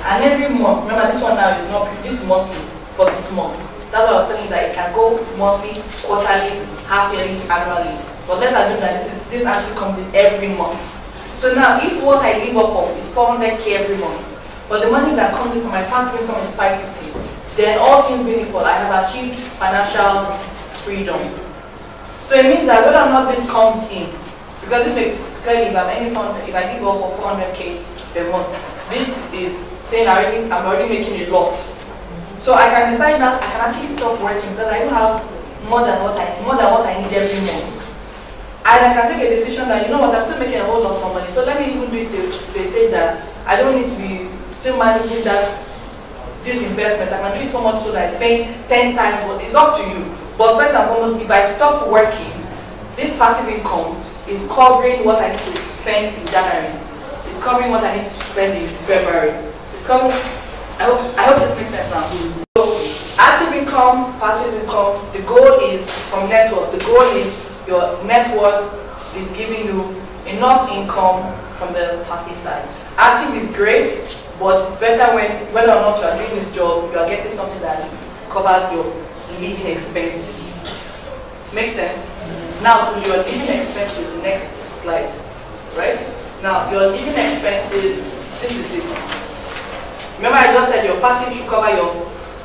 and every month, remember this one now is not this monthly for this month. That's why I was telling you that it can go monthly, quarterly, half-yearly, annually. But let's assume that this actually comes in every month. So now, if what I live off of is 400k every month, but the money that comes in from my passive income is 550, then all things being equal, I have achieved financial freedom. So it means that whether or not this comes in, because this clearly if I'm any fund, if I live off of 400k per month, this is saying I'm already making a lot. So I can decide that I can actually stop working because I don't have more than what I need every month. And I can take a decision that, you know what, I'm still making a whole lot of money. So let me even do it to a state that I don't need to be still managing this investment. I can do it so much so that it's paying 10 times, but it's up to you. But first and foremost, if I stop working, this passive income is covering what I need to spend in January. It's covering what I need to spend in February. It's covering. I hope this makes sense now. So, active income, passive income, the goal is from net worth. The goal is your net worth is giving you enough income from the passive side. Active is great, but it's better when, whether or not you are doing this job, you are getting something that covers your living expenses. Make sense? Now to your living expenses, the next slide. Right? Now, your living expenses, this is it. Remember I just said your passive should cover your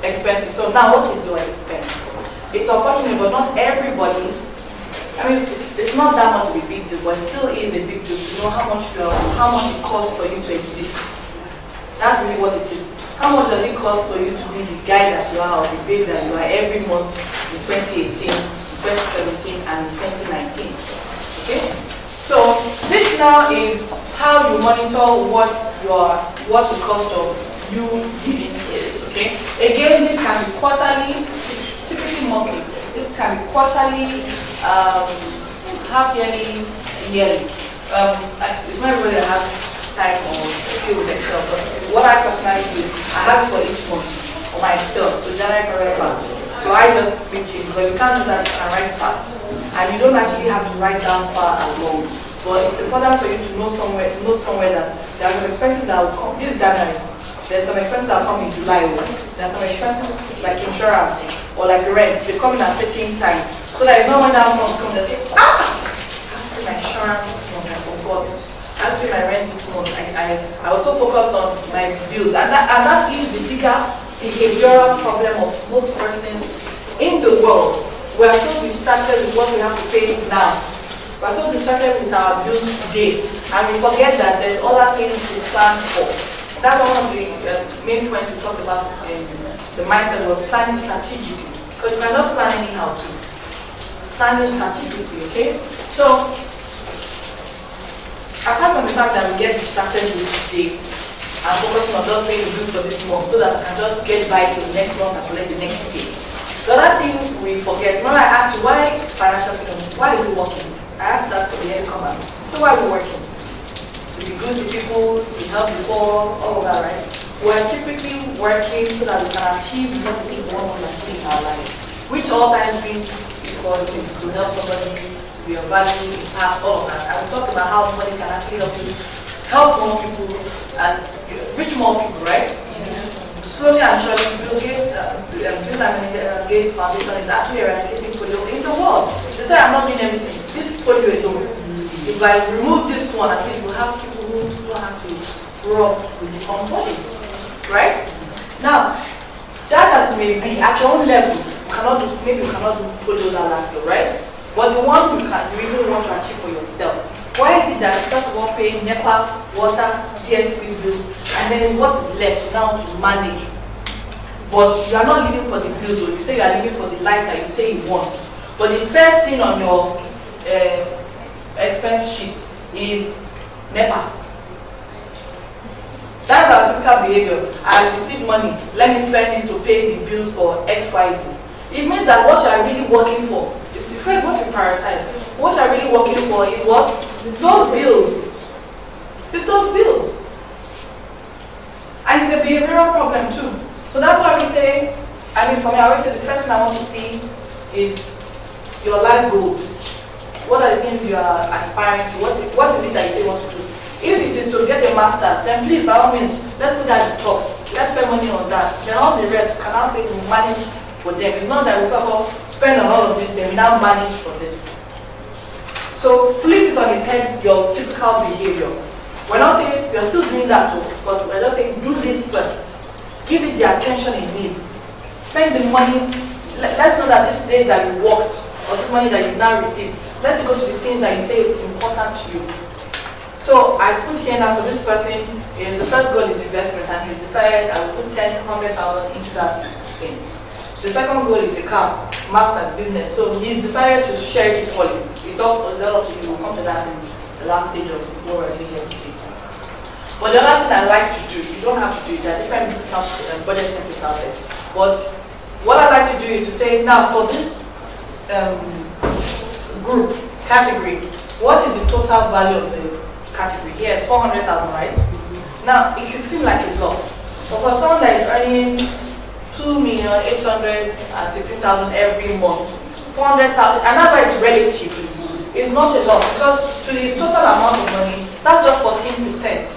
expenses. So now what is your expense? It's unfortunate, but not everybody, I mean, it's not that much of a big deal, but it still is a big deal to know how much it costs for you to exist. That's really what it is. How much does it cost for you to be the guy that you are or the babe that you are every month in 2018, 2017, and 2019? Okay? So this now is how you monitor what the cost of you living is. Okay? Again, this can be quarterly, typically monthly. This can be quarterly, half yearly, yearly. It's not everybody that has time or skill with Excel, but what I personally do, I have it for each month for my Excel, so January, February, March. So I just pitch it, but you can't do that and write fast. And you don't actually have to write down far and long. But it's important for you to know somewhere that there are some expenses that will come this January. There's some expenses that will come in July. There's some expenses like insurance or like rent. They come in at certain times. So that it's not when that month comes, they say, I have to pay my insurance this month, I forgot. I have to pay my rent this month. I also focused on my bills. And that is the bigger behavioral problem of most persons in the world. We are so distracted with what we have to pay now. We are so distracted with our bills today, and we forget that there's other things to plan for. That's one of the main points we talked about in the mindset was planning strategically. Because you cannot plan anyhow too. Planning strategically, okay? So, apart from the fact that we get distracted with today and focusing on just paying the bills for this month so that we can just get by to the next month and collect the next day. The other thing we forget, when I asked you why financial freedom, why are we working? I asked that for the year to come out. So why are we working? To be good to people, to help the poor, all of that, right? We're typically working so that we can achieve what we want to achieve in our life. Which all times means to help somebody, to be of value, impact, all of that. I will talk about how somebody can actually help more people and reach more people, right? Slowly and surely, Bill Gates Foundation is actually eradicating polio in the world. They say I'm not doing everything. This polio alone. If I remove this one, at least we'll have people who don't have to grow up with the common bodies. Right? Now, that as may be at your own level, maybe you cannot do polio that last year, right? But the one you really want to achieve for yourself. Why is it that first of all paying NEPA, water, DSP bill, and then what is left now to manage? But you are not living for the bills, or you say you are living for the life that you say you want. But the first thing on your expense sheet is NEPA. That's our typical behavior. I receive money, let me spend it to pay the bills for XYZ. It means that what you are really working for, it's what you prioritize. What you are really working for is what? It's those bills. It's those bills. And it's a behavioral problem too. So that's why we say, for me, I always say the first thing I want to see is your life goals. What are the things you are aspiring to? What is it that you say you want to do? If it is to get a master's, then please, by all means, let's put that at the top. Let's spend money on that. Then all the rest, we can now say we manage for them. It's not that we spend a lot of this, then we now manage for this. So flip it on its head, your typical behavior. We're not saying you're still doing that too, but we're just saying do this first. Give it the attention it needs. Spend the money. Let's know that this day that you worked, or this money that you now received, let's go to the things that you say is important to you. So I put here now for this person, the first goal is investment, and he's decided I will put 100,000 into that thing. The second goal is a car, master's business. So he's decided to share it equally. It's all up to you. We'll come to that in the last stage of what we're doing here today. But the other thing I like to do, you don't have to do it, there are different budget templates out there. But what I like to do is to say, now for this group, category, what is the total value of the category? Here is 400,000, right? Now, it can seem like a lot. But for someone that is earning 2,816,000 every month, 400,000, and that's why it's relative. It's not a lot because to the total amount of money, that's just 14%.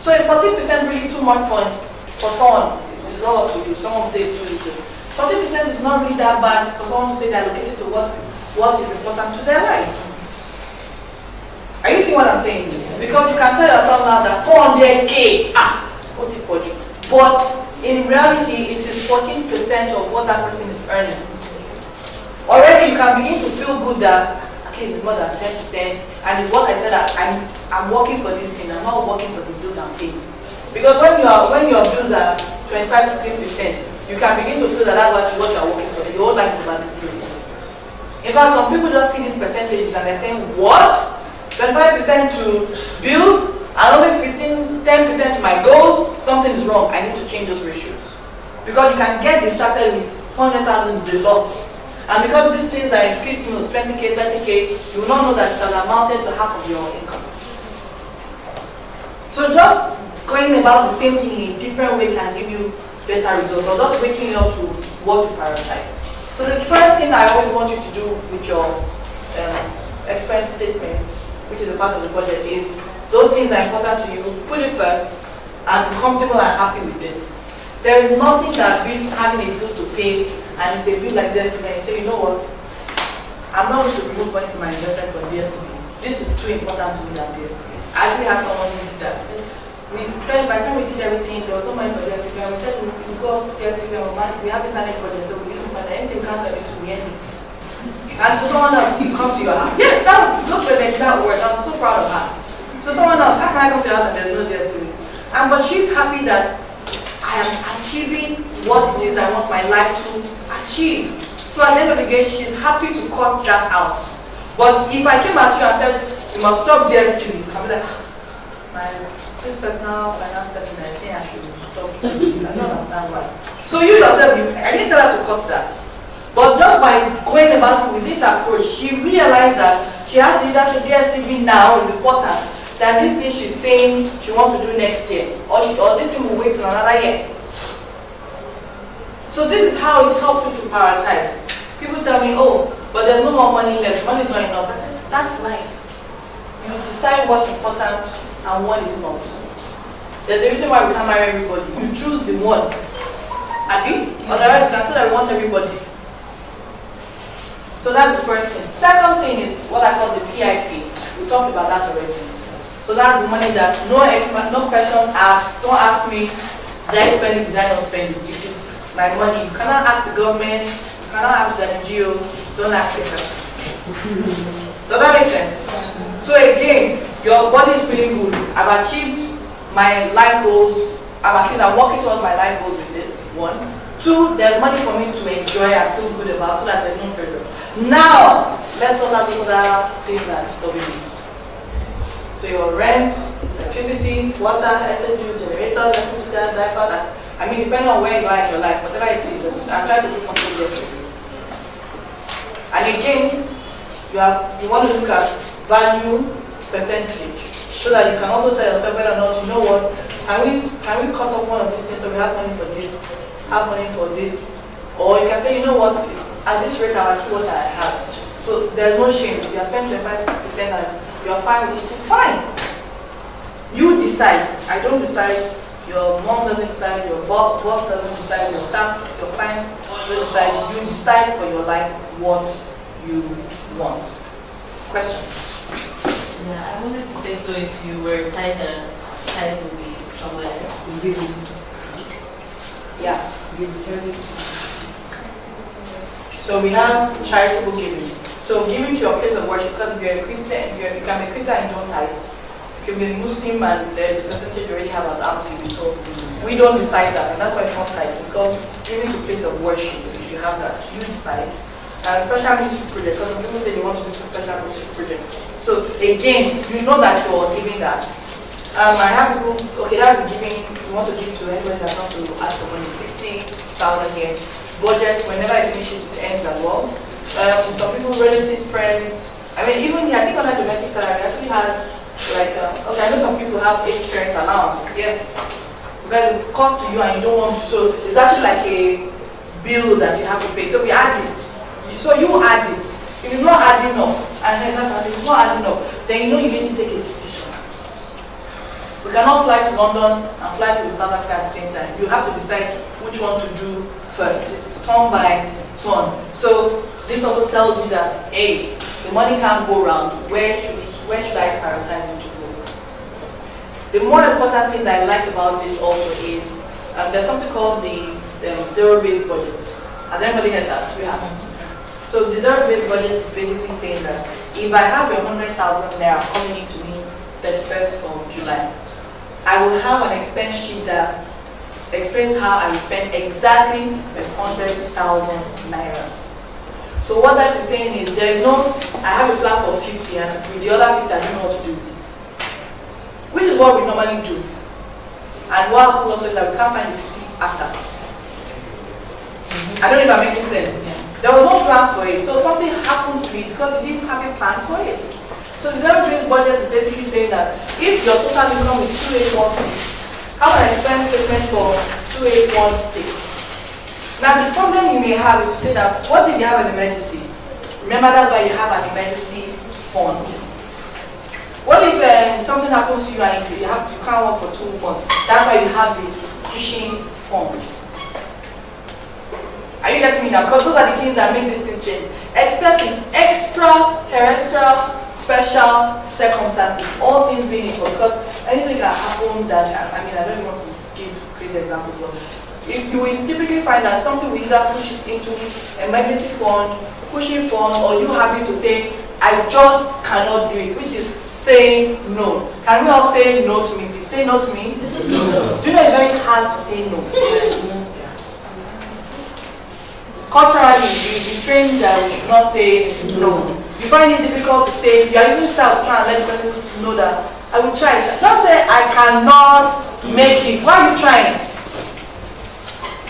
So is 14% really too much for someone? It's not up to you. Someone says too little. 14% is not really that bad for someone to say they're allocated to what is important to their lives. Are you seeing what I'm saying? Because you can tell yourself now that 400K, what's it for you? But in reality, it is 14% of what that person is earning. Already you can begin to feel good that at least it's more than 10%, and it's what I said that I'm working for this thing, I'm not working for the bills I'm paying. Because when your bills are 25-16%, you can begin to feel that that's what you're working for. You all like about these bills. In fact, some people just see these percentages and they're saying, what? 25% to bills and only 10% to my goals? Something is wrong. I need to change those ratios. Because you can get distracted with 400,000 is a lot. And because these things are in piecemeals, 20K, 30K, you will not know that it has amounted to half of your income. So just going about the same thing in a different way can give you better results, or just waking up to what to prioritize. So the first thing I always want you to do with your expense statements, which is a part of the budget, is those things that are important to you, put it first, and be comfortable and happy with this. There is nothing that beats having a bill to pay, and it's a bill like this, and you say, you know what, I'm not going to remove money from my investment for DSTV. This is too important to me than DSTV. I actually have someone who did that. By the time we did everything, there was no money for DSTV, and we said we go up to DSTV, and we have internet budget, so we use internet, anything we cancel it, we end it. And to someone else, you come to your house. Yes, that was so good, that word, I was so proud of her. So someone else, how can I come to your house and there's no DSTV? But she's happy that I am achieving what it is I want my life to achieve. So at the end of the day, she's happy to cut that out. But if I came at you and said, you must stop DSTV, I'll be like, this personal finance person is saying I should stop DSTV. I don't understand why. So you yourself, I didn't tell her to cut that. But just by going about it with this approach, she realized that she has to either say DSTV now is important than this thing she's saying she wants to do next year, or this thing will wait till another year. So this is how it helps you to prioritize. People tell me, oh, but there's no more money left, money is not enough. I said, that's life. You decide what's important and what is not. There's a reason why we can't marry everybody. You choose the one. Abi? Otherwise you can say that we want everybody. So that's the first thing. Second thing is what I call the PIP. We talked about that already. So that's the money that no question asked. Don't ask me, did I spend it, did I not spend it? It is my money. You cannot ask the government, you cannot ask the NGO, don't ask the question. Does that make sense? So again, your body is feeling good. I've achieved my life goals. I'm working towards my life goals with this, one. Two, there's money for me to enjoy and feel good about so that there's no pressure. Now, let's talk about other things that are disturbing us. So your rent, electricity, water, SNG, generator, diaper, I mean, depending on where you are in your life, whatever it is, I'm trying to do something different. And again, you want to look at value percentage so that you can also tell yourself whether or not, you know what, can we cut off one of these things so we have money for this, have money for this, or you can say, you know what, at this rate I've achieved what I have. So there's no shame. If you are spending 25% and you're fine with it, it's fine. You decide. I don't decide. Your mom doesn't decide. Your boss doesn't decide. Your staff, your clients don't decide. You decide for your life what you want. Question? Yeah, I wanted to say, so if you were retired, the child would be somewhere. Yeah. So we have charitable giving. So giving to your place of worship, because if you're a Christian, you can be a Christian and don't tithe. You can be a Muslim and there's a percentage you already have as almsgiving. So we don't decide that, and that's why it's not tithe. It's called giving to place of worship. If you have that, you decide. Special ministry project, because some people say they want to do some special ministry project. So again, you know that you're giving that. I have people, okay, that's giving, you want to give to anybody that wants to ask for money, 60,000 here. Budget, whenever it finishes, it ends as well. Some people, relatives, friends, I mean, even I think on that domestic salary, I actually had, like, okay, I know some people have 8 parents allowance, yes. Because it costs to you and you don't want to, so it's actually like a bill that you have to pay. So we add it. So you add it. If it's not adding up, and then that's if it's not adding up, then you know you need to take a decision. We cannot fly to London and fly to South Africa at the same time. You have to decide which one to do first. Turn by turn. So this also tells you that, hey, the money can't go around. Where should I prioritize it to go? The more important thing that I like about this also is there's something called the zero-based budget. Has anybody heard that? Yeah. So the zero-based budget is basically saying that if I have your 100,000 naira coming into me 31st of July, I will have an expense sheet that explains how I will spend exactly 100,000 naira. So what that is saying is there is no, I have a plan for 50 and with the other 50 I don't know what to do with it. Which is what we normally do. And what happens also is that we can't find the 50 after. I don't know if I'm making sense. There was no plan for it. So something happened to it because you didn't have a plan for it. So the zero-based budget is basically saying that if your total income is 2816, have an expense statement for 2816. Now the problem you may have is to say that what if you have an emergency? Remember that's why you have an emergency fund. What if something happens to you and you can't work for 2 months? That's why you have the cushion funds. Are you getting me now? Because those are the things that make this thing change. Except in extraterrestrial special circumstances, all things being equal, because anything can happen that, I don't even want to give crazy examples, but if you will typically find that something will either push into emergency fund, pushing fund, or you having to say, I just cannot do it, which is saying no. Can we all say no to me, please? Say no to me. No. Do you know it's very hard to say no? Culturally, we train that we should not say no. You find it difficult to say, you are using style to try and let people know that I will try. Not say I cannot make it. Why are you trying?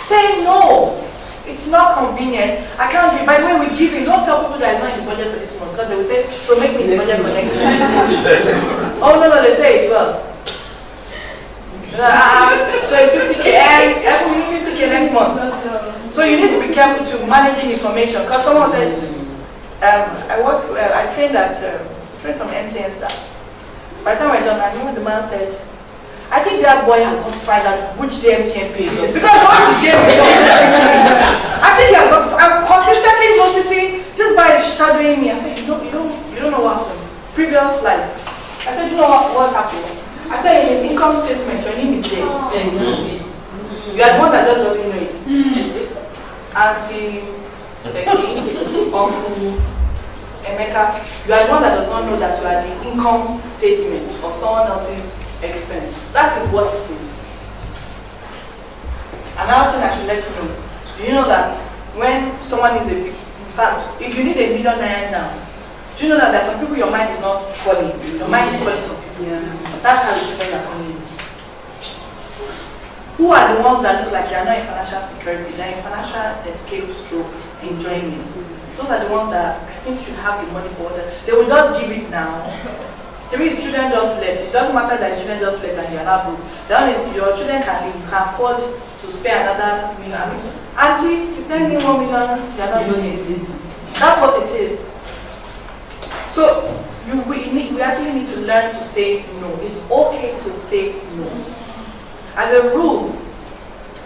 Say no. It's not convenient. I can't do it. By the way, we give it. Don't tell people that I'm not in the budget for this month because they will say, so make me in the budget for next month. Oh no, they say it well. So it's 50K and that's 50K next month. So you need to be careful to managing information because someone said, I trained some MTN staff. By the time I done, I know what the man said. I think that boy has got to find out which day MTN pays us. Because I want to get I think he has got to, I'm consistently noticing this boy is shadowing me. I said, you don't know what happened. Previous slide. I said, you know what happened? I said, in his income statement, your name is there. You are the one that just doesn't know it. Auntie, Seki, Uncle, Emeka, you are the one that does not know that you are the income statement of someone else's expense. That is what it is. Another thing I should let you know, do you know that when someone is in fact, if you need $1 million now, do you know that there are some people your mind is not falling, your mind is falling some people. That's how you spend your money. Who are the ones that look like they are not in financial security, they are in financial escape stroke enjoyment? Those are the ones that I think should have the money for that. They will just give it now. Maybe his children just left. It doesn't matter that his children just left and you are not broke. The one is your children can leave, you can afford to spare another million. Auntie, is there any $1 million? You are not using it. That's what it is. So we actually need to learn to say no. It's okay to say no. As a rule,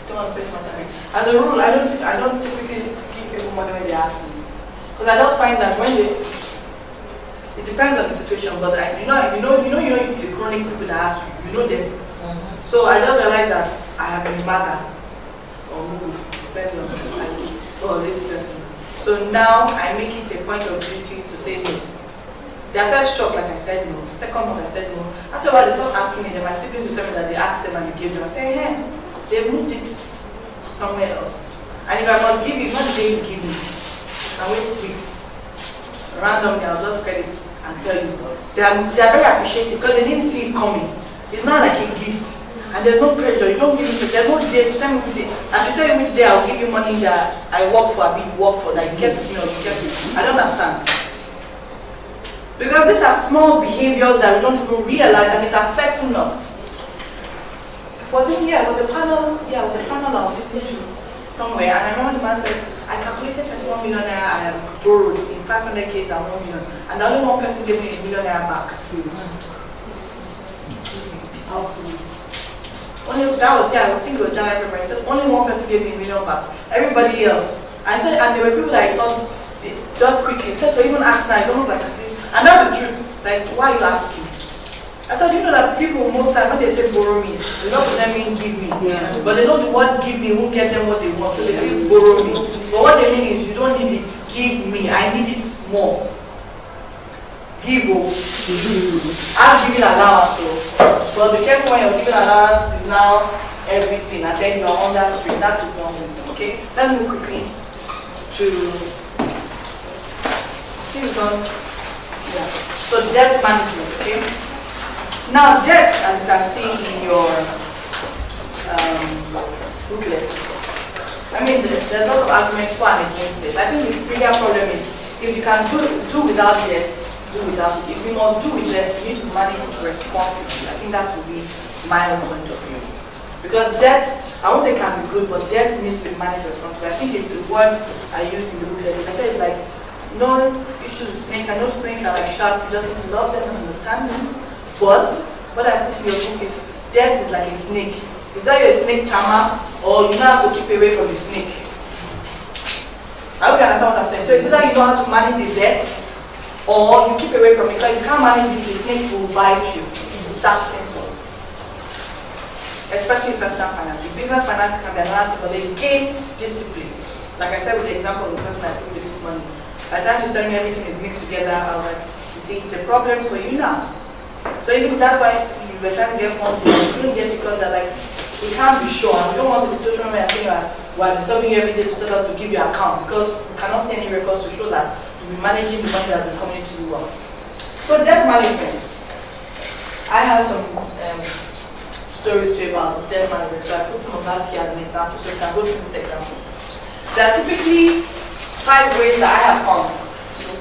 don't want to spend my time. As a rule, I don't typically give people money when they ask me, because I just find that when it depends on the situation. But you know the chronic people that ask you know them. So I just realized that I have been mother or who depends on this person. So now I make it a point of duty to say no. Their first shock, like I said no. Second one, I said no. After a while, they start asking me, then my siblings will tell me that they asked them and they gave them. I say, hey, they moved it somewhere else. And if I must give you, not they give me. And wait weeks. Randomly, I'll just credit and tell you. They are very appreciative because they didn't see it coming. It's not like a gift. And there's no pressure. You don't give me, there's no day to tell me which day. I should tell you which day I'll give you money that I work for, I work for, that you kept me or you kept me. I don't understand. Because these are small behaviors that we don't even realize and it's affecting us. Was it here? Was a panel? Yeah, it was a panel I was listening to somewhere, and I remember the man said, I calculated 21 million naira I have borrowed in 500 cases and 1 million, and only one person gave me $1 million back. Only that was I think it was January, February. So only one person gave me $1 million back. Everybody else, I said, and there were people that I thought just quickly said to even ask now. It's almost like I see. And that's the truth. Like, why are you asking? I said, you know that people most time when they say borrow me, they don't let me give me. Yeah. But they know the word give me won't get them what they want, so they say borrow me. But what they mean is you don't need it, give me. I need it more. Give oh. I'm giving allowance so. But be careful when you're giving allowance is now everything and then you're on that screen. That is not wisdom, okay? Let's move quickly to yeah. So debt management, okay? Now debt, as you can see in your booklet, I mean, there's lots of arguments for and against it. I think the bigger problem is if you can do without debt, do without it. If you must do with debt, you need to manage it responsibly. I think that would be my own point of view. Because debt, I won't say can be good, but debt needs to be managed responsibly. I think if the word I used in the book, I said it's like, no issue with snake. I know snakes are like sharks, you just need to love them and understand them. But what I put in your book is debt is like a snake. Is that you're a snake charmer or you know how to keep away from the snake? I hope you understand what I'm saying. So it's either you know how to manage the debt or you keep away from it. Because you can't manage it, the snake will bite you. It's that simple. Especially in personal finance. In business finance can be another thing, but they gain discipline. Like I said with the example of the person I put with this money. By the time she's telling me everything is mixed together, I was like, you see, it's a problem for you now. So even that's why you were trying to get funding, you couldn't get it because they're like, we can't be sure. And we don't want the situation where you're saying we're disturbing you every day to tell us to give you an account because we cannot see any records to show that you'll be managing the money that's been coming to you well. So debt management. I have some stories to you about debt management. So I put some of that here as an example so you can go through this example. There are typically 5 ways that I have found.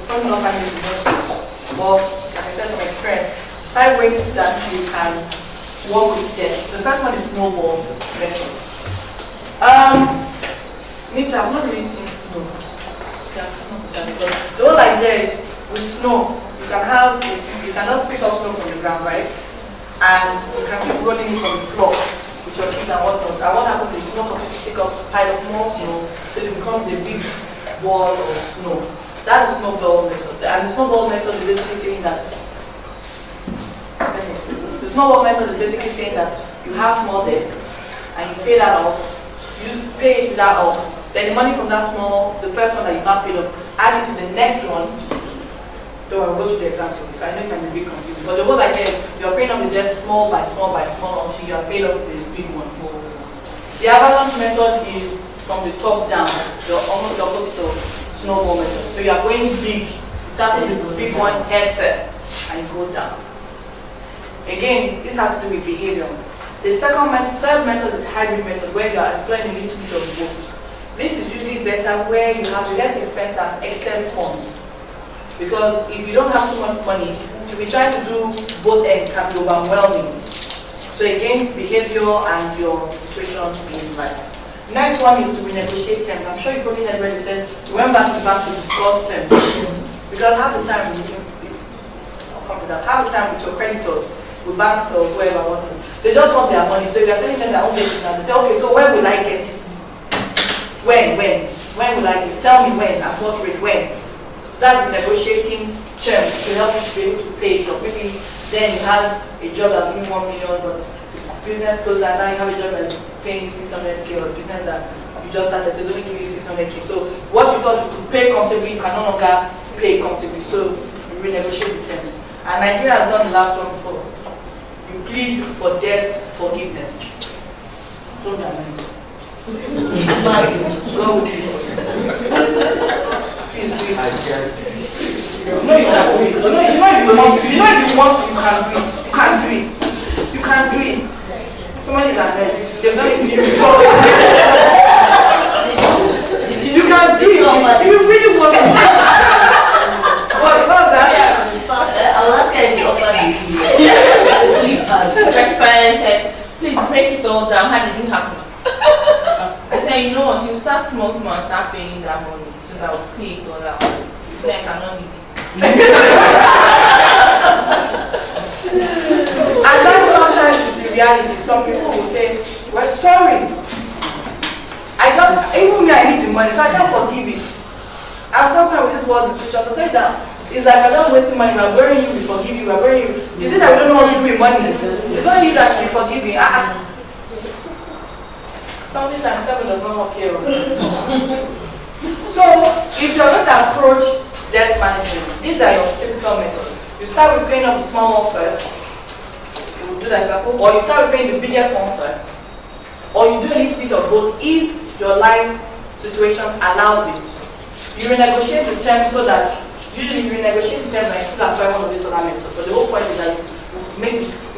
Probably not 5 ways in most schools. But like I said from experience, 5 ways that you can work with debt. The first one is snowball method. Me too, I've not really seen snow. Yes, but the whole idea is with snow, you can have this, you can just pick up snow from the ground, right? And you can keep rolling it from the floor with your kids and whatnot. And what happens is snow continues to take up a pile of more snow so it becomes a big ball of snow. That's the snowball method. And the snowball method is basically saying that the snowball method is basically saying that you have small debts and you pay that off, you pay that off, then the money from that small, the first one that you not paid off, add it to the next one. So I'll go to the example. I know it can be a bit confusing. But the whole idea is you're paying off the debt small by small by small until you have paid off the big one. The avalanche method is from the top down, almost the opposite of snowball method. So you are going big, you start with the big one head first and you go down. Again, this has to do with behavior. The third method is hybrid method, where you are employing a little bit of both. This is usually better where you have less expense and excess funds. Because if you don't have too much money, to be trying to do both ends can be overwhelming. So again, behavior and your situation in life. Next one is to renegotiate terms. I'm sure you probably heard where they said we went back to the bank to discuss terms. Because half the time, I'll come to that, half the time with your creditors, with banks or whoever, they just want their money. So if you're telling them that won't get it now, they say, okay, so when will I get it? When will I get it? Tell me when, at what rate, when? That's negotiating terms to help you to be able to pay it. Or maybe then you had a job that's giving 1 million, but business closed and now you have a job that's paying 600k, or business that you just started, so it's only giving you 600k. So what you thought you could pay comfortably, you can no longer pay comfortably. So you renegotiate the terms. And Nigeria has done the last one before. You plead for debt forgiveness. Don't be annoyed. God will do it. Please do it. You know you can do it. You know if you want to, you can do it. You can do it. You can do it. Somebody is annoyed. They've done it to you before. You can do it. If you really want to. What about that? I'll ask her if she offers it. My parents said, please break it all down. How did it happen? I said, you know what, you start small and start paying that money so that will pay it all out. Then I cannot leave it. And that sometimes is the reality. Some people will say, we're sorry. Even me, I need the money, so I can't forgive it. And sometimes with this world institution, I'll tell you that it's like we're not wasting money, we're burying you, we forgive you, we're burying you. Is it that we don't know what to do with money? It's only you that should be forgiving. Something like 7 does not work here. So, if you're going to approach debt management, these are your typical methods. You start with paying off the small one first. You will do that example. Or you start with paying the biggest one first. Or you do a little bit of both if your life situation allows it. You renegotiate the terms so that usually you renegotiate the terms and you still apply one of these other methods. But the whole point is that you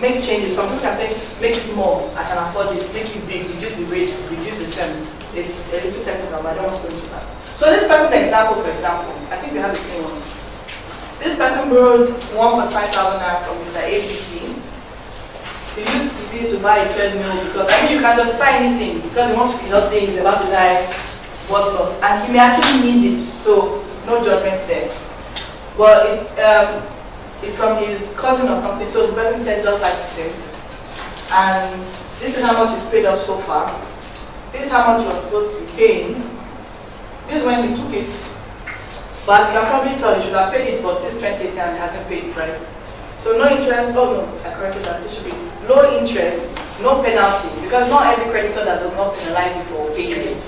make changes. Some people can say, make it more, I can afford this, make it big, reduce the rate, reduce the term. is a little technical, but I don't want to go into that. So this person's example, for example, I think we have a clean one. This person borrowed 1.5 thousand naira from Mr. ABC. He used the bill to buy a treadmill because I mean you can justify anything because he wants to be not saying he's about to die, whatnot, and he may actually need it, so no judgment there. But it's from his cousin or something, so the person said just 5%. And this is how much he's paid off so far. This is how much he was supposed to be paying. This is when he took it. But you can probably tell you should have paid it, but this 2018 and he hasn't paid it, right? So no interest, oh no, I corrected that, this should be low interest, no penalty, because not every creditor that does not penalize you for paying it.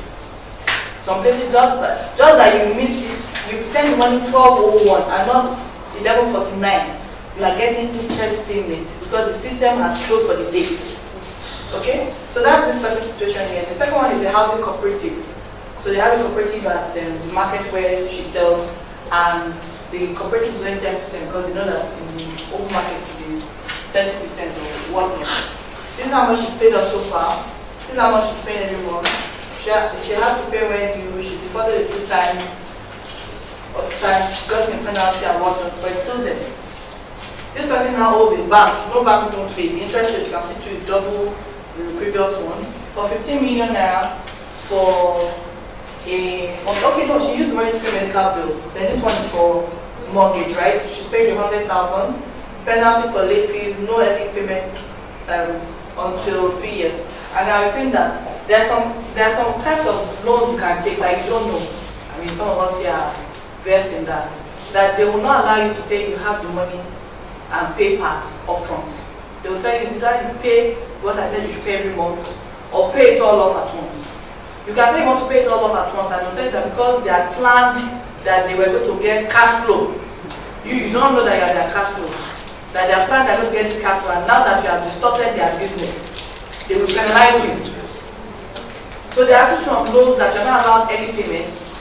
Some places just that you missed it, you send money 12:01 and not 11:49, you are getting interest payments because the system has closed for the day. Okay? So that's this person's situation here. The second one is the housing cooperative. So they have a cooperative at the market where she sells, and the cooperative is only 10% because you know that in the open market it is 30% or whatnot. This is how much she's paid us so far. This is how much she's paying every month. She has to pay when due. She defaulted a few times, got in penalty and whatnot, but it's still there. This person now owes a bank. No banks don't pay. The interest rate you can see to is double the previous one. For 15 million naira for okay, no, she used money to pay medical bills. Then this one is for mortgage, right? She's paying 100,000. Penalty for late fees, no early payment until 3 years. And I explained that there are some types of loans you can take that you don't know. I mean, some of us here are versed in that. That they will not allow you to say you have the money and pay part upfront. They will tell you either you pay what I said you should pay every month, or pay it all off at once. You can say you want to pay it all off at once, and they'll tell you that because they had planned that they were going to get cash flow. You don't know that you are their cash flow. That they are planned they're going to get this cash flow, and now that you have distorted their business, they will penalize you. So there are situations of loans that you're not allowed any payments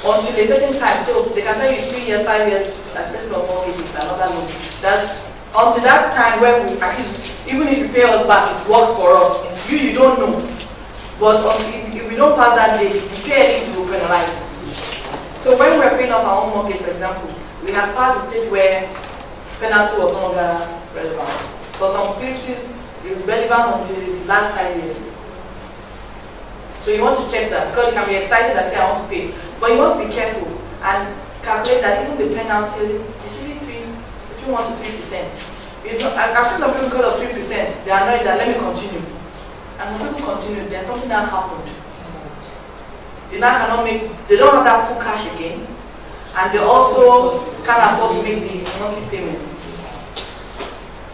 until a certain time. So they can tell you 3 years, 5 years, especially on mortgages and other loans. That until that time when we at least, even if you pay us back, it works for us. You don't know. But if we don't pass that date, if you pay anything, we will penalize you. So when we're paying off our own mortgage, for example, we have passed the stage where penalty was no longer relevant. For some places, it's relevant until the last 5 years. So you want to check that because you can be excited that say I want to pay, but you want to be careful and calculate that even the penalty is really between 1 to 3%. It's not. I've seen some people because of 3%, they are annoyed that let me continue. And when people continue, there's something that happened. They now cannot they don't have that full cash again, and they also can't afford to make the monthly payments.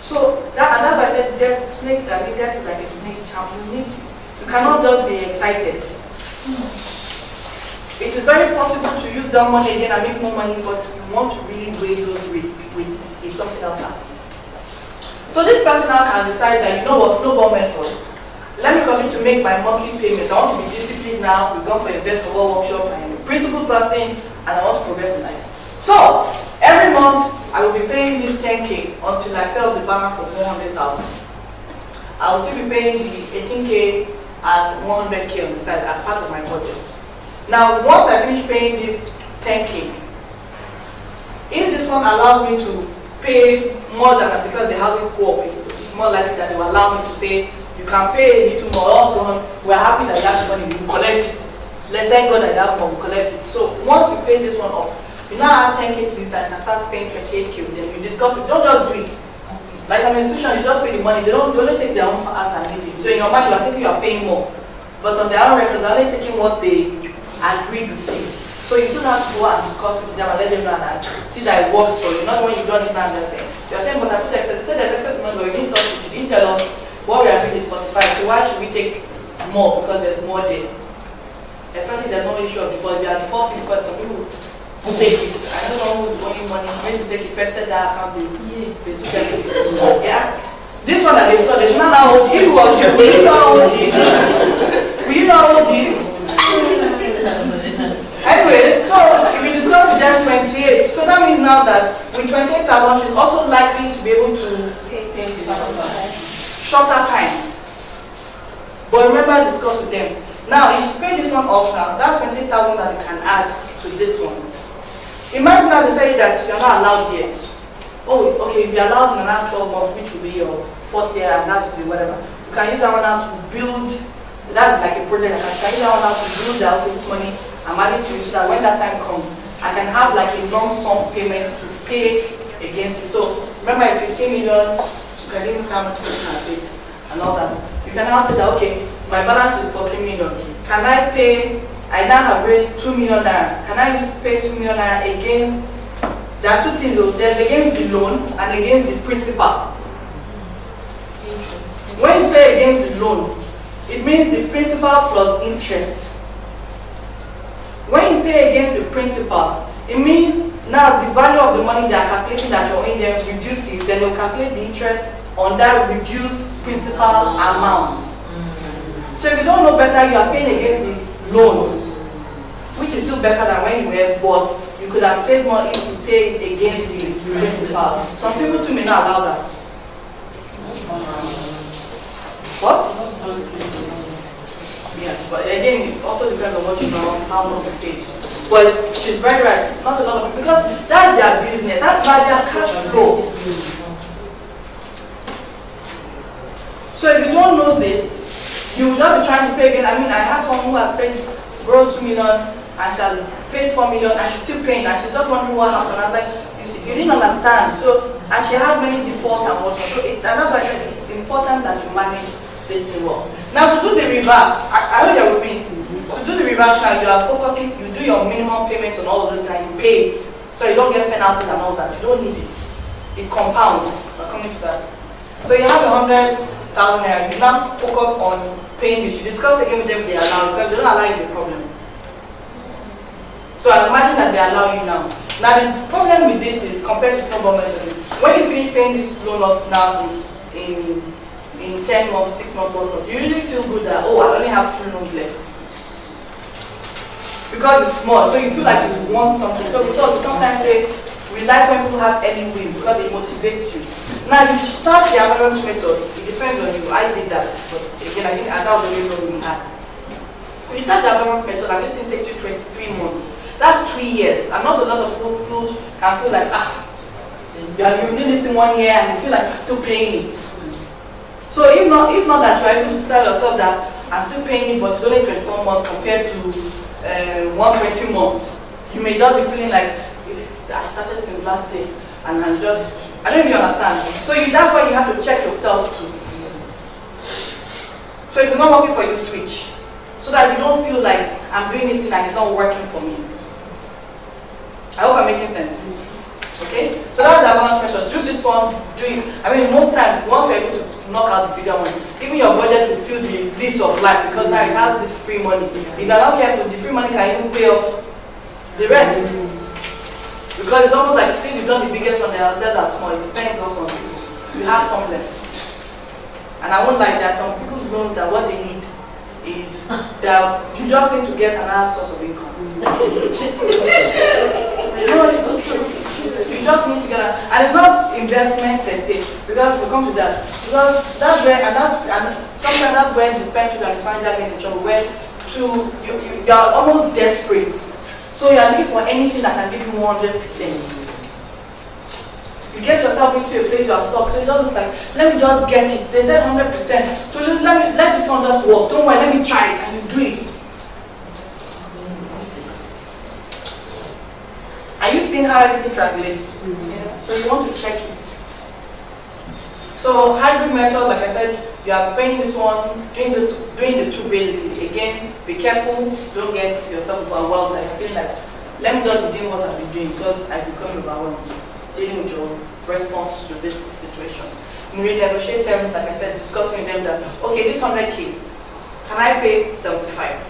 So that's why I said debt is like a snake charm. You cannot just be excited. It is very possible to use that money again and make more money, but you want to really weigh those risks with if something else happens. So this person now can decide that, you know what, snowball method. Let me continue to make my monthly payments. I want to be disciplined now. We've gone for a best of all workshop. I am a principled person and I want to progress in life. So every month I will be paying this 10K until I fill the balance of 100,000. I will still be paying the 18K and 100K on the side as part of my budget. Now, once I finish paying this 10K, if this one allows me to pay more than that, because the housing co-op is more likely that they will allow me to say, you can pay a little more, also we're happy that you have the money, we will collect it. Thank God that you have money, we collect it. So once you pay this one off, you now have 10K to this side and start paying 28K, then you discuss it, don't just do it. Like an institution, you just pay the money, they don't take their own part and leave it. So in your mind, you are thinking you are paying more. But on their own records, they're only taking what they agreed with you. So you still have to go and discuss with them and let them know and see that it works for you. Not when you've done it and they're saying, but I put excess, they said there's excess money, but you didn't tell us what we are doing is 45, so why should we take more? Because there's more there. Especially there's no issue of default. If you are defaulting before, some people who take it. I don't know who's owing money, maybe they invested that account, they took everything. Yeah? This one that they saw, they should not hold it. If it was you, will you not hold it? Will you not hold it? Anyway, so if we discuss with them 28, so that means now that with 28,000, she's also likely to be able to pay this shorter time. But remember, discuss with them. Now, if you pay this one off now, that's 20,000 that you can add to this one. Imagine that they tell you that you're not allowed yet. Oh, okay, you'll be allowed in another 12 months, which will be your 4th year, and that will be whatever. You can use that one now to build, that's like a project. You can use that one now to build that okay, this money I'm adding to it so that when that time comes, I can have like a lump sum payment to pay against it. So remember, it's 15 million, you can even have it and all that. You can now say that, okay, my balance is 14 million. Can I pay, I now have raised 2 million naira. Can I pay 2 million naira against, there are two things though, there's against the loan and against the principal. When you pay against the loan, it means the principal plus interest. When you pay against the principal, it means now the value of the money they are calculating that you're owing them reduces, then they'll calculate the interest on that reduced principal amount. So if you don't know better, you are paying against the loan, which is still better than when you were bought. You could have saved more if you paid against the principal. Some people too may not allow that. What? Yes, but again, it also depends on what you know, how much you pay. But she's very right. Not a lot of people, because that's their business. That's by their cash flow. So if you don't know this, you will not be trying to pay again. I mean, I have someone who has paid, borrowed 2 million and she has paid 4 million and she's still paying and she's just wondering what happened. I was like, you see, you didn't understand. So, and she has many defaults and whatnot. So and that's why I said it's important that you manage this thing well. Now to do the reverse, I know you're with me. To do the reverse now, you are focusing, you do your minimum payments on all of this and you pay it. So you don't get penalties and all that. You don't need it. It compounds. We're coming to that. So you have 100,000 naira. You now focus on paying this. You discuss again with them if they allow, because if they don't allow you, the problem. So I imagine that they allow you now. Now the problem with this is, compared to snowball method, when you finish paying this loan off now is in 10 months, 6 months, 1 month, you usually feel good that, oh, I only have 2 loans left. Because it's small, so you feel like you want something. So we sometimes say, we like when people have any win because it motivates you. Now, if you start the avalanche method, it depends on you. I did that, but again, I think that was the way we had. When you start the avalanche method, and this thing takes you 23 months, that's 3 years. And not a lot of people can feel like, you need this in 1 year and you feel like you're still paying it. So if not that you're able to tell yourself that I'm still paying it, but it's only 24 months compared to 120 months, you may just be feeling like I started since last day and I don't even understand. So that's why you have to check yourself too. So if it's not working for you, switch. So that you don't feel like I'm doing this thing and it's not working for me. I hope I'm making sense. Okay? So that's the balance method. Do this one, do it. I mean, most times, once you're able to knock out the bigger one, even your budget will feel the bliss of life because now it has this free money. If you're not careful, the free money can even pay off the rest. Because it's almost like since you've done the biggest one, the others are small. It depends also on people. You have some left. And I won't like that. Some people's loans that what they need is that you just need to get another source of income. You know, it's so true. You just need to get and it's not investment per se, because we'll come to that. Because that's where, and sometimes that's when the spend and find that in trouble, where you are almost desperate. So you are looking for anything that can give you 100%. You get yourself into a place you are stuck, so it doesn't look like, let me just get it. They said 100%. So let this one just work. Don't worry, let me try it, and you do it. Are you seeing how everything translates? Yeah. So you want to check it. So hybrid method, like I said, you are paying this one, doing the two basically. Again, be careful, don't get yourself overwhelmed. Like feeling like, let me just be doing what I've been doing because I become overwhelmed. Dealing with your response to this situation. You renegotiate terms, like I said, discussing with them that, okay, this 100K, can I pay 75?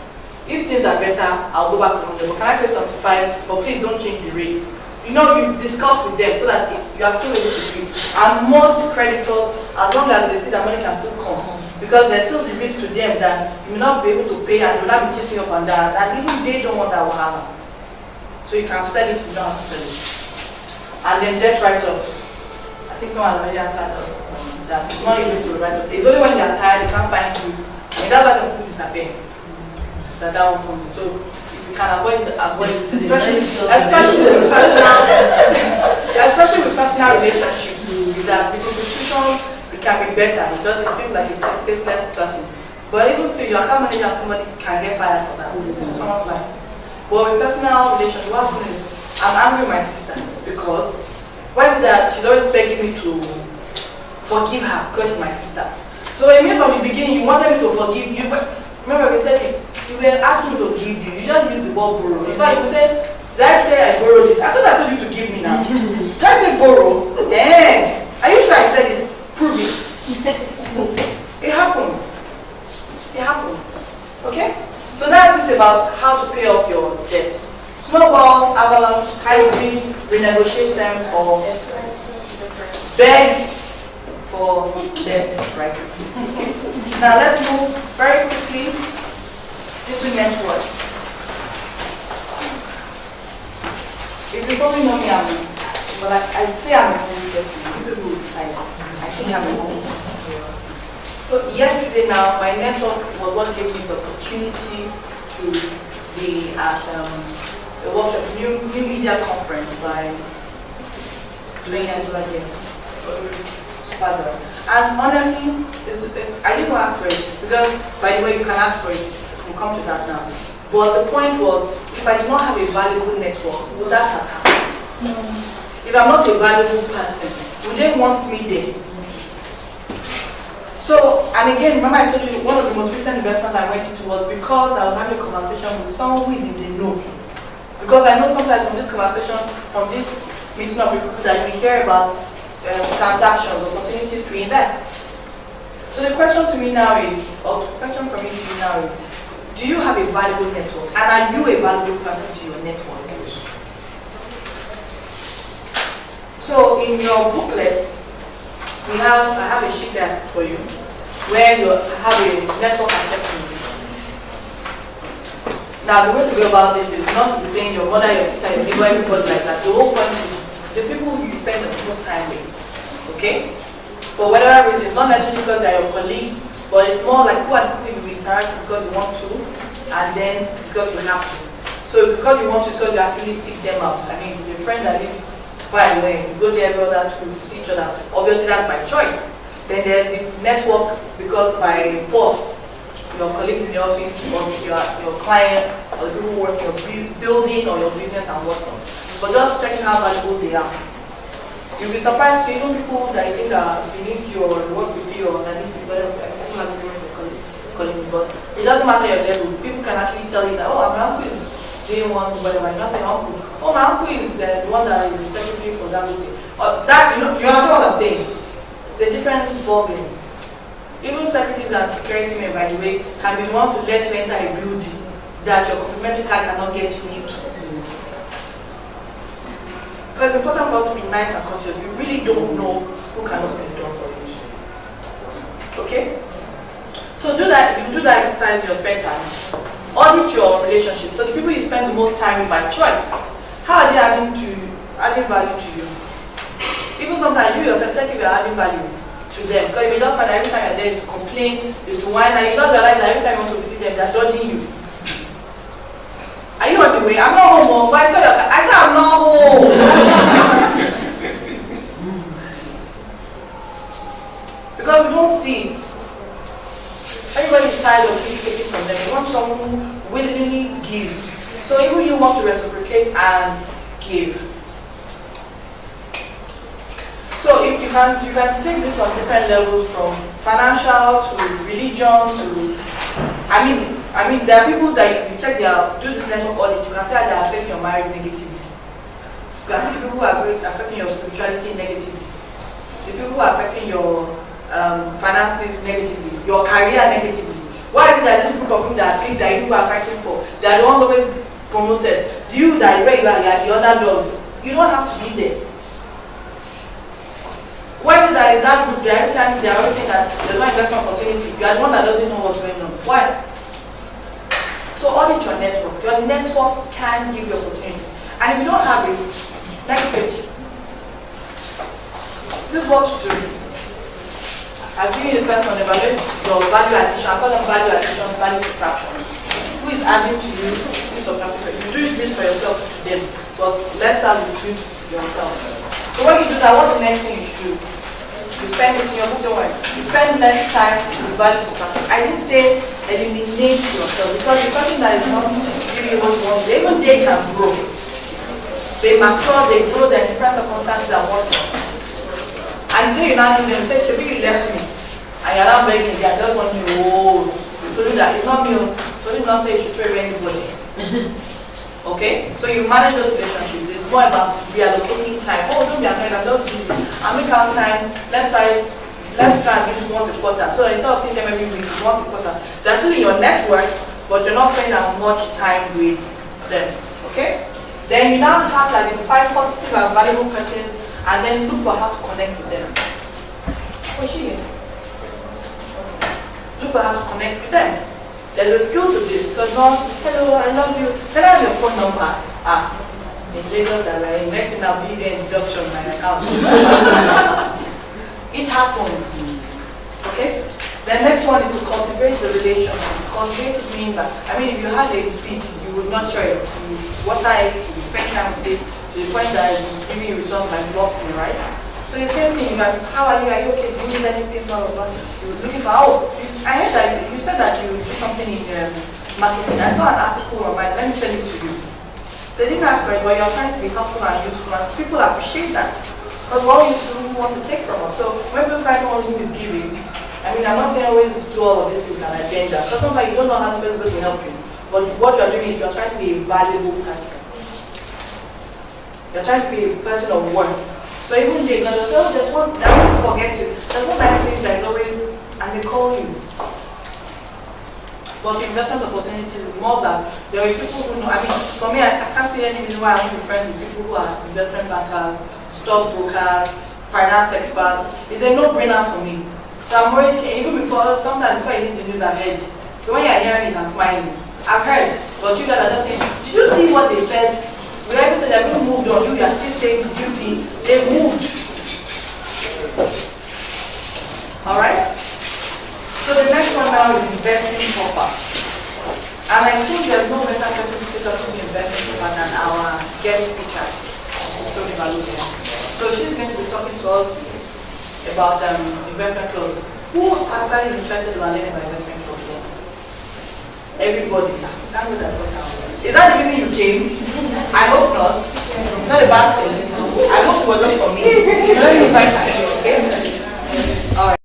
If things are better, I'll go back to 100. But can I pay 75? But please don't change the rates. You know, you discuss with them so that you are still able to do it. And most creditors, as long as they see that money can still come, because there's still the risk to them that you will not be able to pay and you will not be chasing up and down. And even they don't want that will happen. So you can sell it, you don't have to sell it. And then debt write-off. I think someone has already answered us that it's not easy to write off. It's only when they are tired, they can't find you. And that's why some people disappear. that one comes in. So if you can avoid it, especially with personal relationships, with that with institutions, it can be better. It doesn't feel like it's a faceless person. But even still, your account manager, somebody can get fired for that. Someone's life. But with personal relations, what happens is I'm angry with my sister because why is that she's always begging me to forgive her because she's my sister. So it means from the beginning you wanted me to forgive you. Remember we said it. You were asking me to give you. You just used the word borrow. In fact, you said, did I say I borrowed it? I thought I told you to give me now. Did I say borrow? Eh? Are you sure I said it? Prove it. It happens. It happens. Okay? So now it's about how to pay off your debt. Snowball, avalanche, hybrid, renegotiate terms, or beg for debt, right? Now let's move very quickly into network. If you probably know me, but I say I'm a home person. People will decide. I think I'm a home person. So yesterday now, my network was what gave me the opportunity to be at a workshop, new media conference by doing Spadra. And honestly, I didn't ask for it because, by the way, you can ask for it. We'll come to that now. But the point was, if I did not have a valuable network, would that have happened? No. If I'm not a valuable person, would they want me there? So, and again, remember I told you one of the most recent investments I went into was because I was having a conversation with someone who is in the know. Because I know sometimes from this conversation, from this meeting of people that we hear about transactions, opportunities to invest. So the question to me now is, or the question from me to you now is, do you have a valuable network? And are you a valuable person to your network? So in your booklet, I have a sheet there for you, where you have a network assessment. Now the way to go about this is not to be saying your mother, your sister, your neighbor, everybody like that. The whole point is the people who you spend the most time with. Okay? For whatever reason, it's not necessarily because they're your colleagues, but it's more like who are the people you interact with because you want to, and then because you have to. So because you want to, it's because you actually seek them out. I mean, it's a friend that lives far away, you go there every other to see each other. Obviously that's by choice. Then there's the network because by force. Your colleagues in the office, or your clients, or the people who work in your building or your business and whatnot. But just checking how valuable they are. You'll be surprised to even people that you think are beneath you or work with you or underneath you, but it doesn't matter your level. People can actually tell you that, oh, my uncle is doing one, whatever. You not say uncle. Oh, my uncle is the one that is the secretary for that meeting. That, you understand what I'm saying? It's a different ballgame. Even secretaries and security men, by the way, can be the ones to let you enter a building that your complimentary card cannot get you into. Because it's important for us to be nice and conscious. You really don't know who can open the door for you. Okay? So do that. You do that exercise in your spare time. Audit your relationships. So the people you spend the most time with by choice, how are they adding value to you? Even sometimes you yourself check if you're adding value to them. Because if you don't find that every time you're there to complain, is to whine, and you don't realize that every time you want to visit them, they're judging you. Are you on the way? I'm not home, Mom. I said I'm not home. Because we don't see it. Everybody's tired of being taken from them. They want someone who willingly gives. So even you want to reciprocate and give. So if you can take this on different levels, from financial to religion to, I mean there are people that you check do this network audit, you can see how they are affecting your marriage negatively. You can see the people who are affecting your spirituality negatively. The people who are affecting your finances negatively, your career negatively. Why is it that this group of people that think that you are fighting for, they are the ones always promoted? You that where you are the underdog, you don't have to be there. Why is it that in that group, every time they are always saying that there's no investment opportunity, you are the one that doesn't know what's going on? Why? So audit your network. Your network can give you opportunities. And if you don't have it, next page. This is what to do. I've given you the first one, evaluate your value addition. I call them value addition, value subtraction. who is adding to you this of capital. You do this for yourself to them, but let's start with you yourself. So when you do that, what's the next thing you should do? You spend it in your book, don't worry. You spend less time with values of capital. I didn't say eliminate yourself because it's something that is not really what you want. Even they can grow. They mature, they grow, they're in different circumstances and whatnot. And then you now do them, say, Shebi, you left me. And you're not begging, I just want you, oh, you told you that it's not me, told you not say you should trade with anybody. Okay? So you manage those relationships. It's more about reallocating time. Oh, don't be annoyed, I'm not busy. I'll make out time, let's try and do this once a quarter. So instead of seeing them every week, once a quarter. They're still in your network, but you're not spending as much time with them. Okay? Then you now have to identify positive and valuable persons and then look for how to connect with them. What's she here? Look for how to connect with them. There's a skill to this, because not, hello, I love you. Can I have your phone number? In Lagos, next thing I'll be there in deduction my account. It happens. Okay? The next one is to cultivate the relationship. Cultivate means that, if you had a seed, you would nurture it, you water it, you spend time with it, to the point that it's giving you returns like blossom, right? So the same thing, how are you okay, do you need anything, blah, blah, blah. You're looking for, I heard that, you said that you do something in marketing. I saw an article online, let me send it to you. They didn't ask for it, but you're trying to be helpful and useful, and people appreciate that. Because what you want to take from us. So when people find someone who is giving, I'm not saying always do all of these things and agenda, because sometimes you don't know how to be able to help you. But what you're doing is you're trying to be a valuable person. You're trying to be a person of worth. So even they go, oh, there's one, I won't forget you. There's one nice thing that is always, and they call you. But the investment opportunities is more than, there are people who know, for me, I can't see any reason why I want to be friends with people who are investment bankers, stockbrokers, finance experts. It's a no-brainer for me. So I'm always here, even sometimes before I need the news, I've heard. So when you're hearing it, I'm smiling. I've heard, but you guys are just saying, did you see what they said? We already said they've even moved on. You are still saying, did you see? They moved. Alright? So the next one now is investing proper. And I think there's no better person to take us to investing proper than our guest speaker, Tony Baluga. So she's going to be talking to us about investment clothes. Who actually interested in learning about investment clothes? Everybody. Thank you that is that the reason you came? I hope not. It's not a bad thing. I hope it was not for me. Let me invite her, okay? Alright.